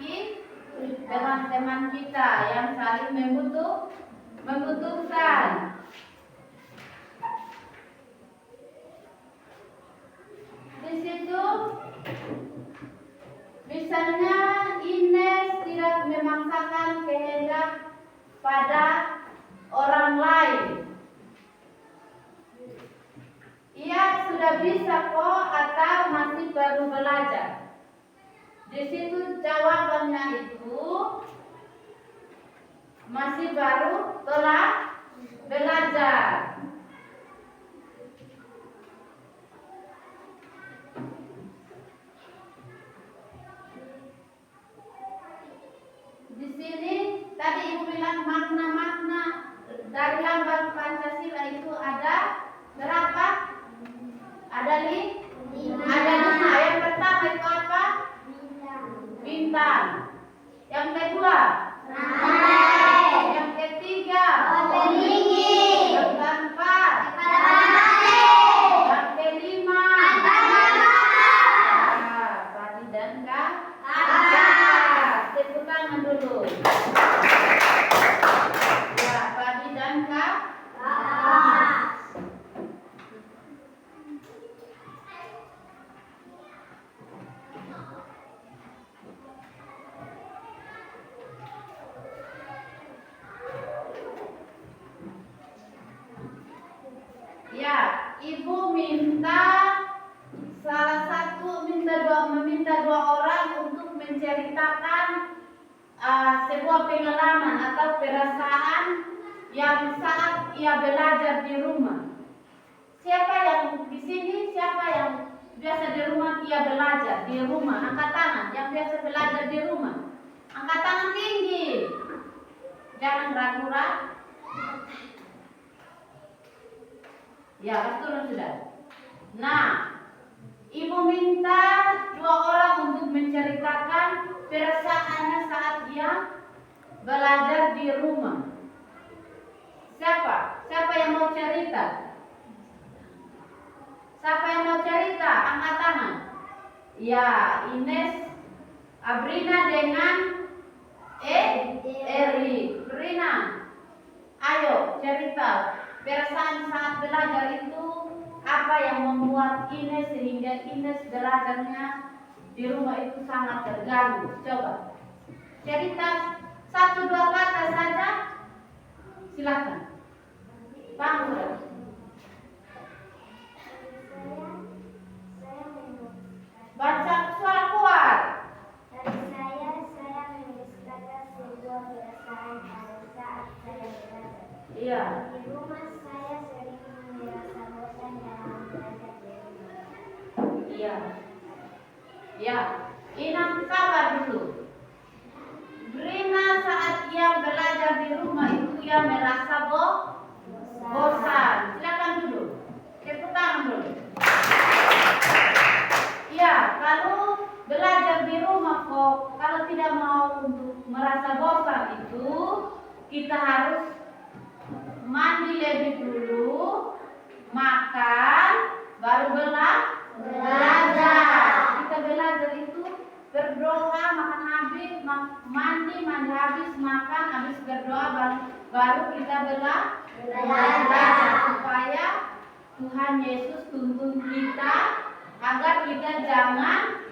kita yang saling membutuhkan. Di situ misalnya Ines tidak memaksakan kehendak pada orang lain. Ia sudah bisa kok atau masih baru belajar? Di situ jawabannya itu masih baru belajar. Di sini tadi Ibu bilang makna-makna dari lambang Pancasila itu ada berapa? Ada lima. Yang pertama itu apa? Bintang. Yang kedua? Yang ketiga? Yang keempat? Yang kelima? Padi dan kapas. Tepuk tangan dulu. Ya, padi dan kapas. Ya, Ibu meminta dua orang untuk menceritakan sebuah pengalaman atau perasaan yang saat ia belajar di rumah. Siapa yang di sini? Siapa yang biasa di rumah ia belajar di rumah? Angkat tangan. Yang biasa belajar di rumah, angkat tangan tinggi. Jangan ragu-ragu. Ya, betul sudah. Nah, Ibu minta dua orang untuk menceritakan perasaannya saat ia belajar di rumah. Siapa? Siapa yang mau cerita? Siapa yang mau cerita? Angkat tangan. Ya, Ines, Abrina dengan Eri. Brina, ayo cerita. Perasaan saat belajar itu apa yang membuat Ines sehingga Ines belajarnya di rumah itu sangat terganggu? Coba cerita 1-2 kata saja. Silakan. Bang Surat. Baca suara kuat. Dari saya menuliskan sebuah perasaan pada saat saya belajar. Iya. Di rumah saya sering merasa bosan dalam belajar di rumah. Iya. Ya, Inang sabar dulu. Brina saat ia belajar di rumah itu ia merasa bosan. Silakan dulu. Tepuk tangan dulu. Ya, kalau belajar di rumah kok, kalau tidak mau untuk merasa bosan itu, kita harus mandi lebih dulu, makan, baru belajar. Kita belajar itu berdoa, makan habis, mandi habis, makan habis, berdoa, baru kita belajar supaya Tuhan Yesus tuntun kita agar kita jangan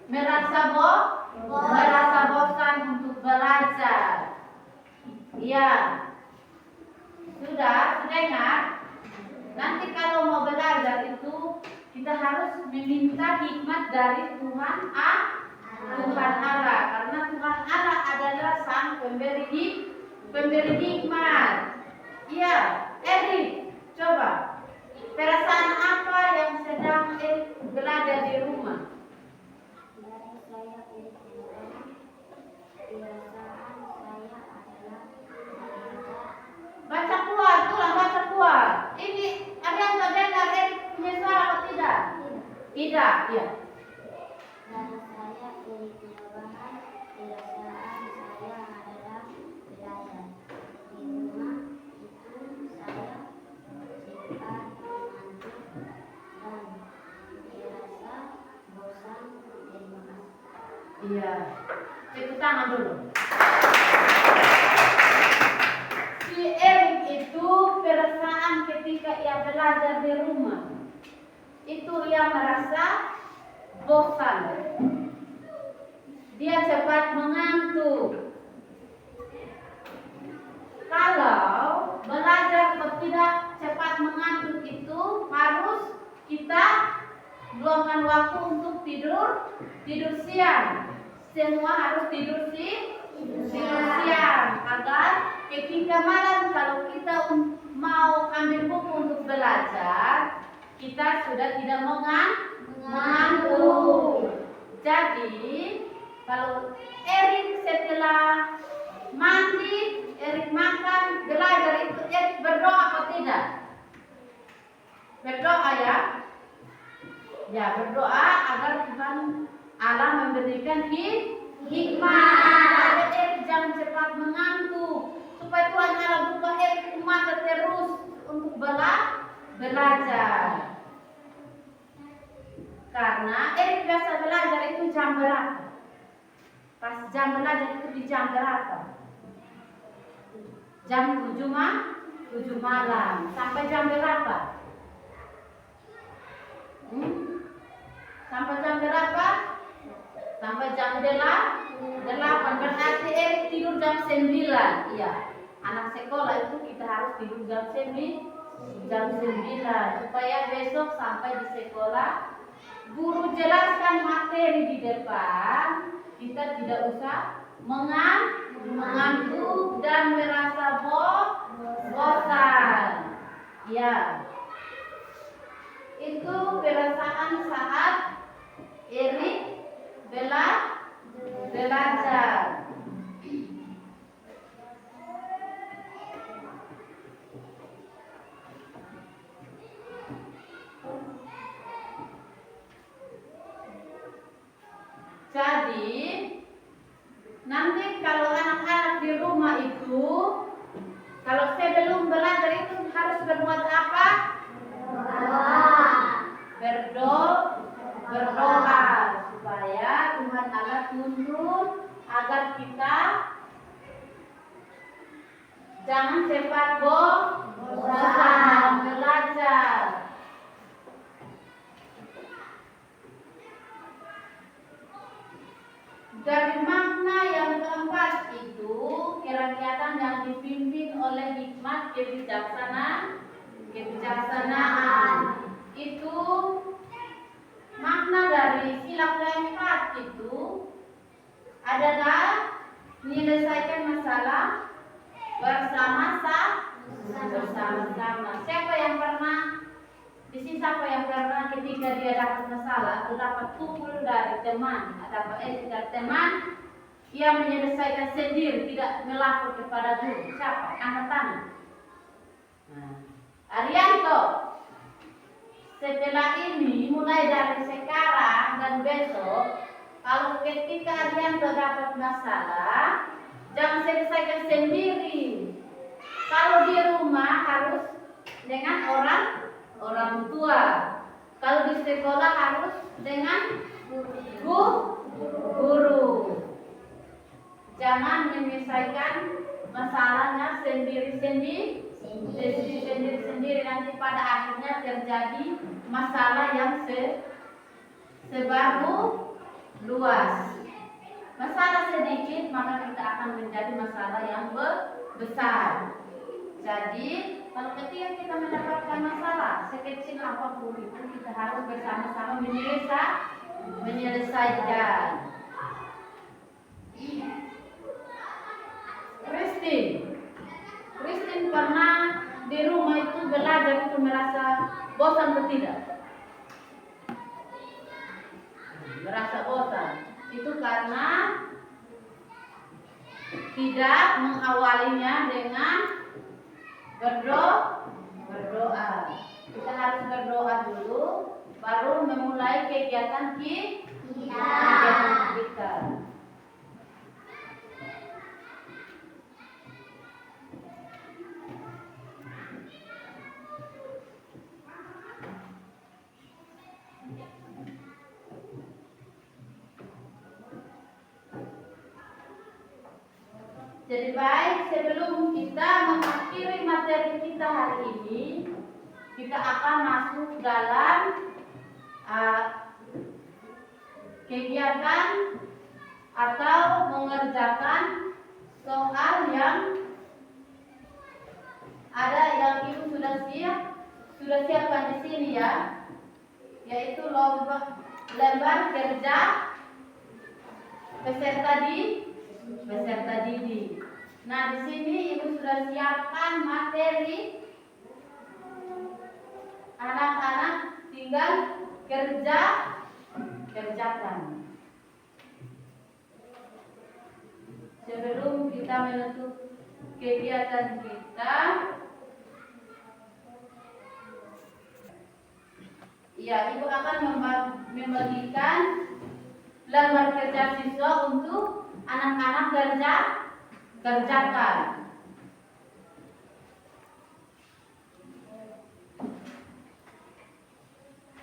merasa bosan untuk belajar. Iya. Sudah ingat? Nanti kalau mau belajar itu kita harus meminta hikmat dari Tuhan Allah, karena Tuhan Allah adalah Sang pemberi hikmat. Iya, Edi, coba perasaan apa yang sedang belajar di rumah? Dari saya perasaan saya adalah Baca kuat, ulang baca kuat. Ini ada yang tak dengar punya suara atau tidak? Tidak, ya. dari saya perubahan perasaan saya adalah belajar di rumah itu saya cepat mengantuk dan merasa bosan dan malas. Iya. Tepuk tangan dulu. Si Erik itu perasaan ketika ia belajar di rumah itu ia merasa bosan. Dia cepat mengantuk. kalau belajar atau tidak cepat mengantuk itu harus kita luangkan waktu untuk tidur siang. Semua harus tidur siang agar ketika malam kalau kita mau ambil buku untuk belajar, kita sudah tidak mengantuk. Jadi kalau Erik setelah mandi, Erik makan, belajar itu Erik berdoa atau tidak? Berdoa ya? Ya, berdoa agar Tuhan Allah memberikan hikmah. Agar Erik jangan cepat mengantuk, supaya Tuhan Allah buka Erik mata terus untuk belajar. Karena Erik biasa belajar itu jam berapa? Pas jam belajar itu di jam berapa? Jam 7 malam. Sampai jam berapa? Sampai jam berapa? Sampai jam 8. Berarti Erik tidur jam 9. Iya. Anak sekolah itu kita harus tidur jam 9 supaya besok sampai di sekolah guru jelaskan materi di depan, kita tidak usah mengantuk dan merasa bosan. Ya. Itu perasaan saat Erik belajar. Jadi nanti kalau anak-anak di rumah itu, kalau sebelum belajar itu harus berbuat apa? Berdoa supaya Tuhan Allah tuntun agar kita jangan cepat bosan belajar. Dari makna yang keempat itu kegiatan yang dipimpin oleh hikmat kebijaksanaan. Itu makna dari sila keempat itu adalah menyelesaikan masalah bersama-sama. Siapa yang pernah ketika dia dapat masalah atau dapat pukul dari teman, dari teman, dia menyelesaikan sendiri, tidak melapor kepada guru. Siapa? Angkat tangan. Arianto, setelah ini mulai dari sekarang dan besok, kalau ketika Arianto dapat masalah, jangan selesaikan sendiri. Kalau di rumah harus dengan orang tua. Kalau di sekolah harus dengan guru. Jangan menyelesaikan masalahnya sendiri-sendiri, nanti pada akhirnya terjadi masalah yang sebaru luas. Masalah sedikit maka kita akan menjadi masalah yang besar. Jadi kalau ketika kita mendapatkan masalah sekecil apapun itu, kita harus bersama-sama menyelesaikan. Christine pernah di rumah itu belajar itu merasa bosan atau tidak? Merasa bosan. Itu karena tidak mengawalinya dengan berdoa. Kita harus berdoa dulu, baru memulai kegiatan kita. Jadi baik, sebelum kita mengakhiri materi kita hari ini, kita akan masuk dalam kegiatan atau mengerjakan soal yang ada yang ibu sudah siapkan di sini ya, yaitu lembar kerja peserta didik. Nah, di sini ibu sudah siapkan materi, anak-anak tinggal kerjakan. Sebelum kita menutup kegiatan kita, ya, ibu akan membagikan lembar kerja siswa untuk anak-anak kerjakan.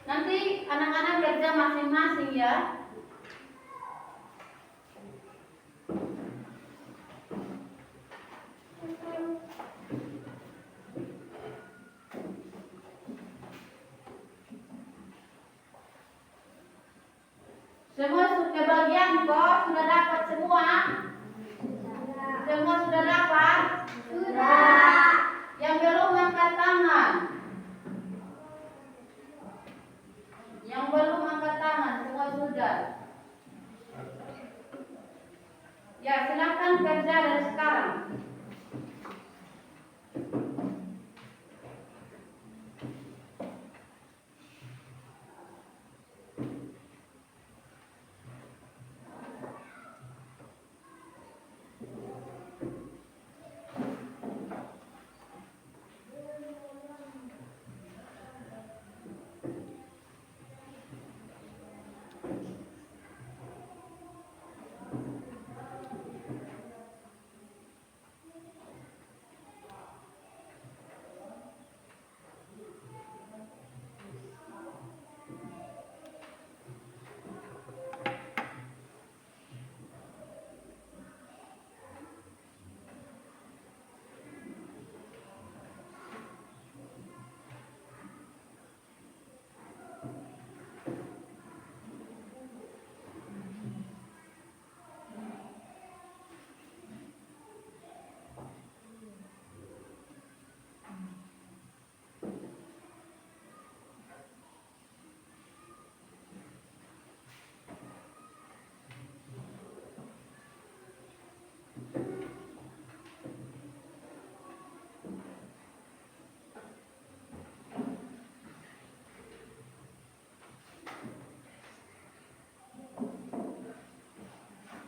Nanti anak-anak kerja masing-masing ya. Semua kebagian kok sudah dapat semua? Semua sudah dapat? Sudah. Yang belum angkat tangan. Yang belum angkat tangan semua sudah. Ya, silakan kerja dari sekarang.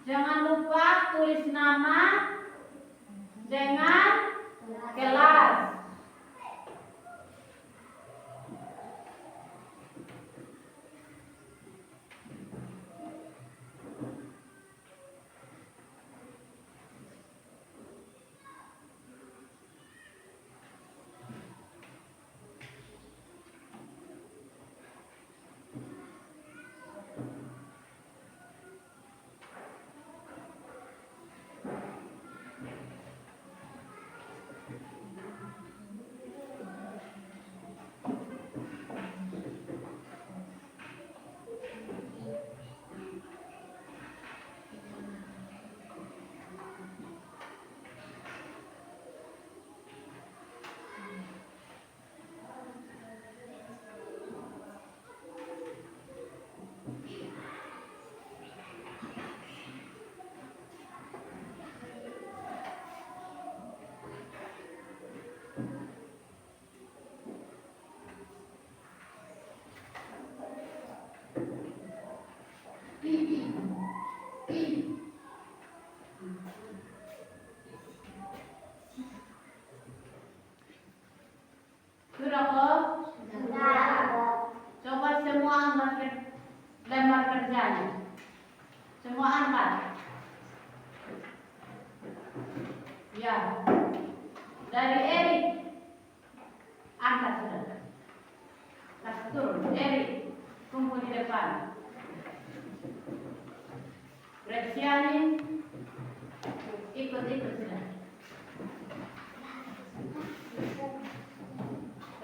Jangan lupa tulis nama dengan kelas. Sudah kok? Sudah. Coba semua angkat lembar kerjanya. Semua angkat. Ya. Dari Eri. Angkat sudah. Kasih turun. Eri. Kumpul di depan. Reksiani. Ikut sudah.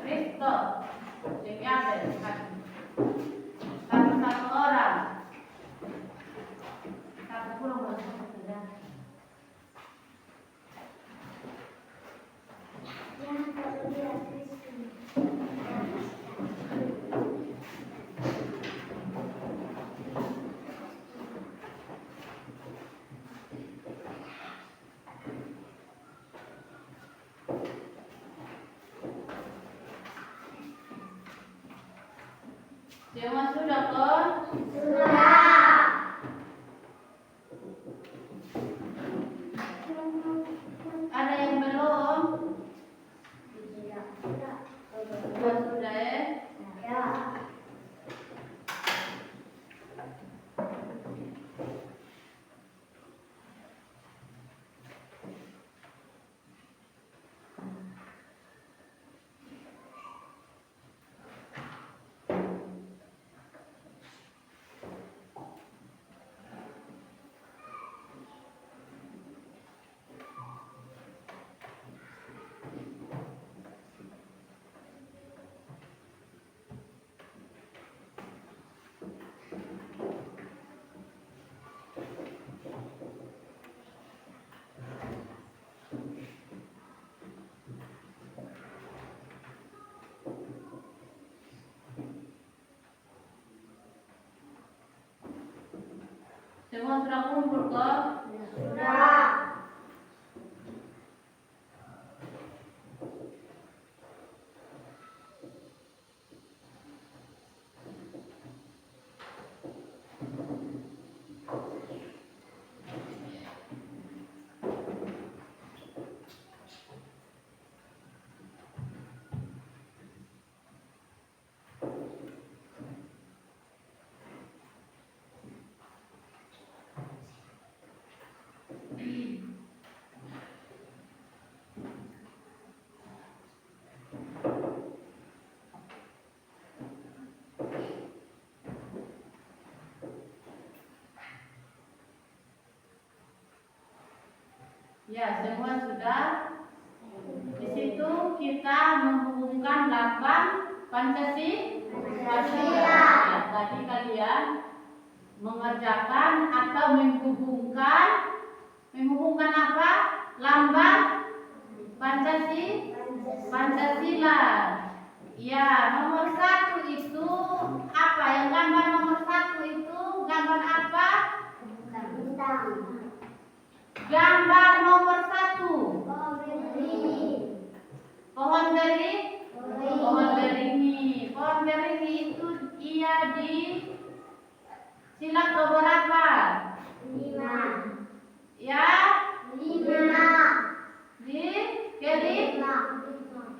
Risto. Yang satu orang. Satu pulang masuk sudah. Yang Semua sudah kan? Sudah. Ada yang belum? Semua sudah ya? Ya. Semua sudah kumpul kan? Sudah. Ya, semua sudah. Di situ kita menghubungkan lambang Pancasila. Ya, tadi kalian mengerjakan atau menghubungkan apa? Lambang Pancasila. Ya, nomor 1 itu apa? Yang gambar nomor 1 itu gambar apa? Bintang. Gambar nomor 1. Pohon beringin. Pohon beringin itu ia di sila keberapa? 5. Ya, 5.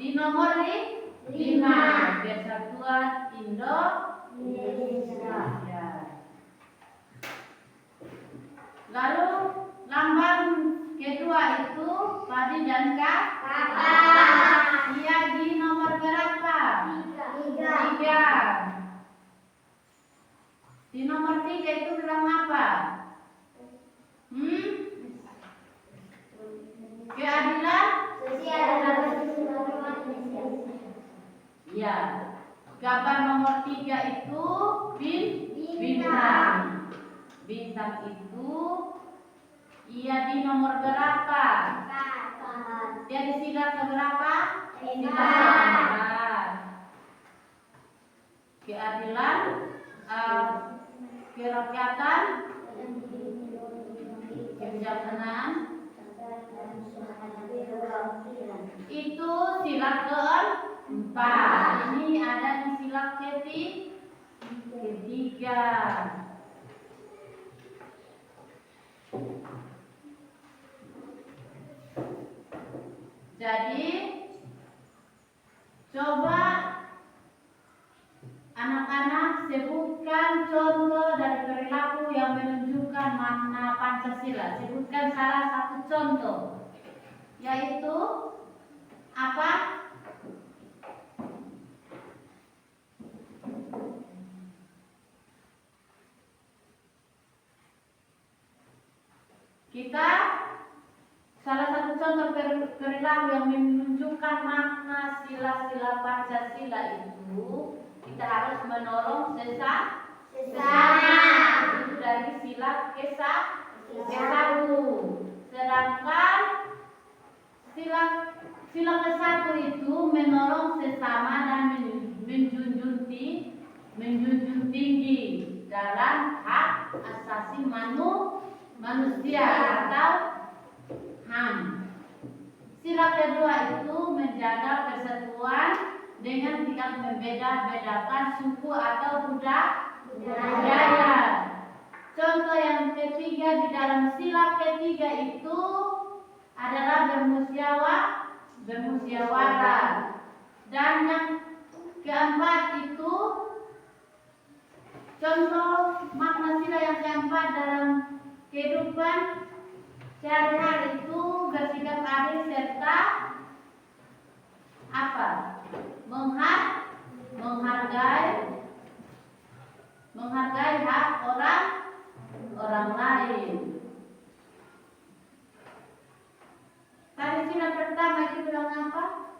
di nomor 5. Persatuan Indonesia. Ya. Lalu lambang kedua itu padi dan kapak. Ia di nomor berapa? 3. Di nomor 3 itu bilang apa? Keadilan Sosial dan Indonesia. Ya. Gambar nomor 3 itu bintang. Bintang itu ia di nomor berapa? 4. Dia di sila keberapa? 4. Keadilan, kerakyatan, kebijaksanaan. Itu sila keempat. Ini ada di sila ketiga. Jadi coba anak-anak sebutkan contoh dari perilaku yang menunjukkan makna Pancasila. Sebutkan salah satu contoh, yaitu apa? Kita salah satu contoh perilaku yang menunjukkan makna sila-sila Pancasila itu kita harus menolong sesama. Itu dari sila ke-1. Sedangkan sila ke-1 itu menolong sesama dan menjunjung tinggi dalam hak asasi manusia atau HAM. Sila kedua itu menjaga persatuan dengan tidak membeda-bedakan suku atau budaya. Contoh yang ketiga di dalam sila ketiga itu adalah bermusyawarah. Dan yang keempat itu contoh makna sila yang keempat dalam kehidupan sehari-hari itu bersikap adil serta apa? Menghargai hak orang lain. Tadi sila pertama itu bilang apa?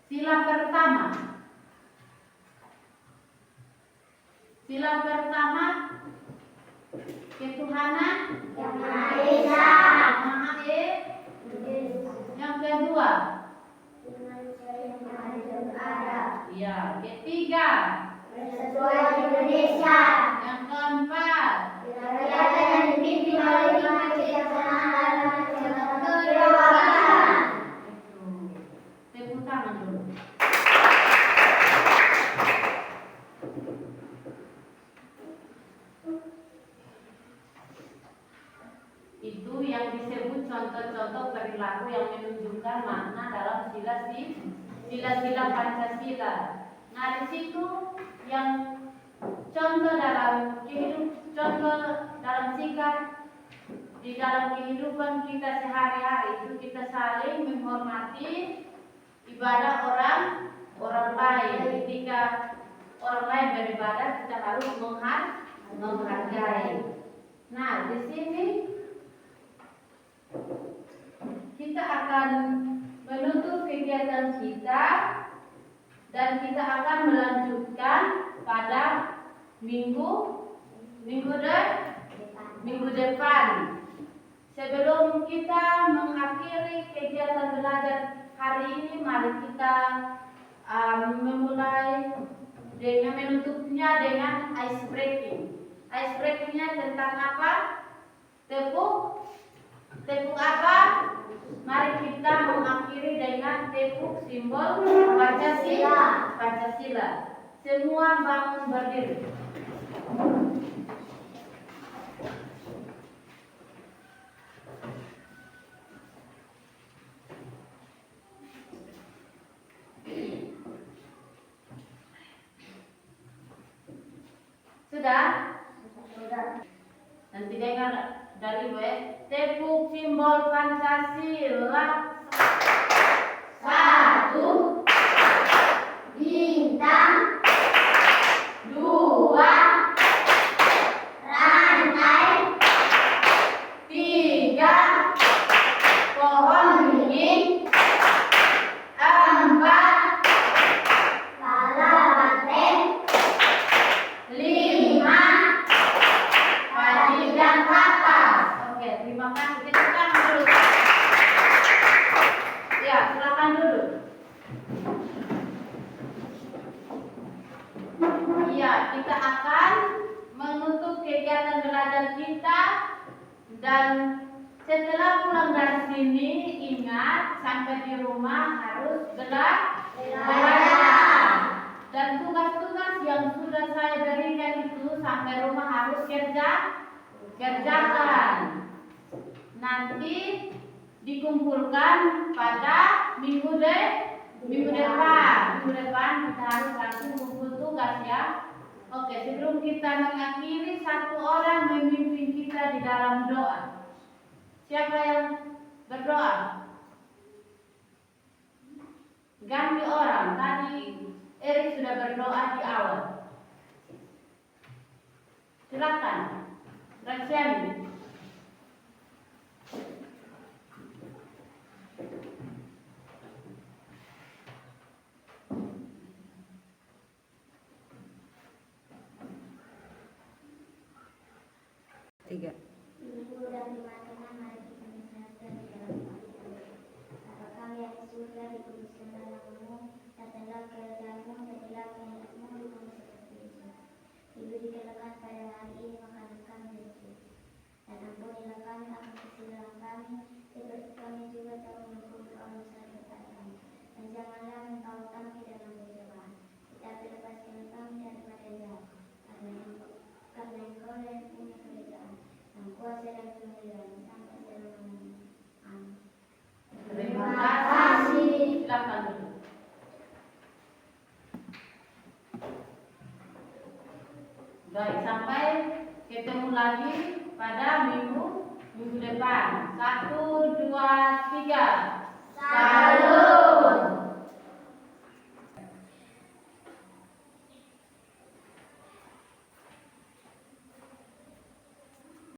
Sila pertama ketuhanan Yang Maha Esa. Yang kedua, Yang ada. ya, ketiga, Persatuan Indonesia. yang keempat, Rakyat yang dipimpin oleh kebijaksanaan dan keterwakilan. itu. Tepuk tangan dulu. Itu yang disebut contoh-contoh perilaku yang menunjukkan makna dalam sila-sila Pancasila. Nah, di situ yang contoh dalam sikap di dalam kehidupan kita sehari-hari itu kita saling menghormati ibadah orang lain. Ketika orang lain beribadah kita harus menghargai. Nah, di sini kita akan menutup kegiatan kita dan kita akan melanjutkan pada minggu depan. Sebelum kita mengakhiri kegiatan belajar hari ini, mari kita memulai dengan menutupnya dengan ice breaking. Ice breakingnya tentang apa? Tepuk apa? Mari kita mengakhiri dengan tepuk simbol Pancasila. Semua bangun berdiri. Sudah? Nanti dengar dari gue. Tepuk simbol Pancasila. 1 Bintang. 2 Rantai. 3 pohon beringin. 4 Kala banteng. 5 padi dan kapas. Oke, terima kasih. Silakan dulu. Ya, silakan dulu. Iya, kita akan menutup kegiatan belajar kita dan setelah pulang dari sini ingat sampai di rumah harus belajar. Dan tugas-tugas yang sudah saya berikan itu sampai rumah harus kerjakan. Nanti dikumpulkan pada minggu depan. Minggu depan kita harus langsung kumpul tugas ya. Oke, sebelum kita mengakhiri, satu orang memimpin kita di dalam doa. Siapa yang berdoa? Ganti orang. Tadi Erik sudah berdoa di awal. Silakan, Rasyani. Tiga. Ibu dan dimatikan mari kita menyehatkan di dalam hati. Bapa kami yang di surga, dikuduskanlah namamu, datanglah kerajaanmu, jadilah kehendakmu di bumi seperti di surga. Diberikanlah pada hari ini makanan kami dari kita. Dan ampunilah kami akan kesalahan kami, seperti kami juga telah mengampuni orang dosa kepada kami. Dan janganlah yang punya kerajaan dan kuasa dan kemuliaan sampai selama-lamanya. Amin. Terima kasih. Silakan dulu. Baik, sampai ketemu lagi pada minggu depan. 1, 2, 3. Salut.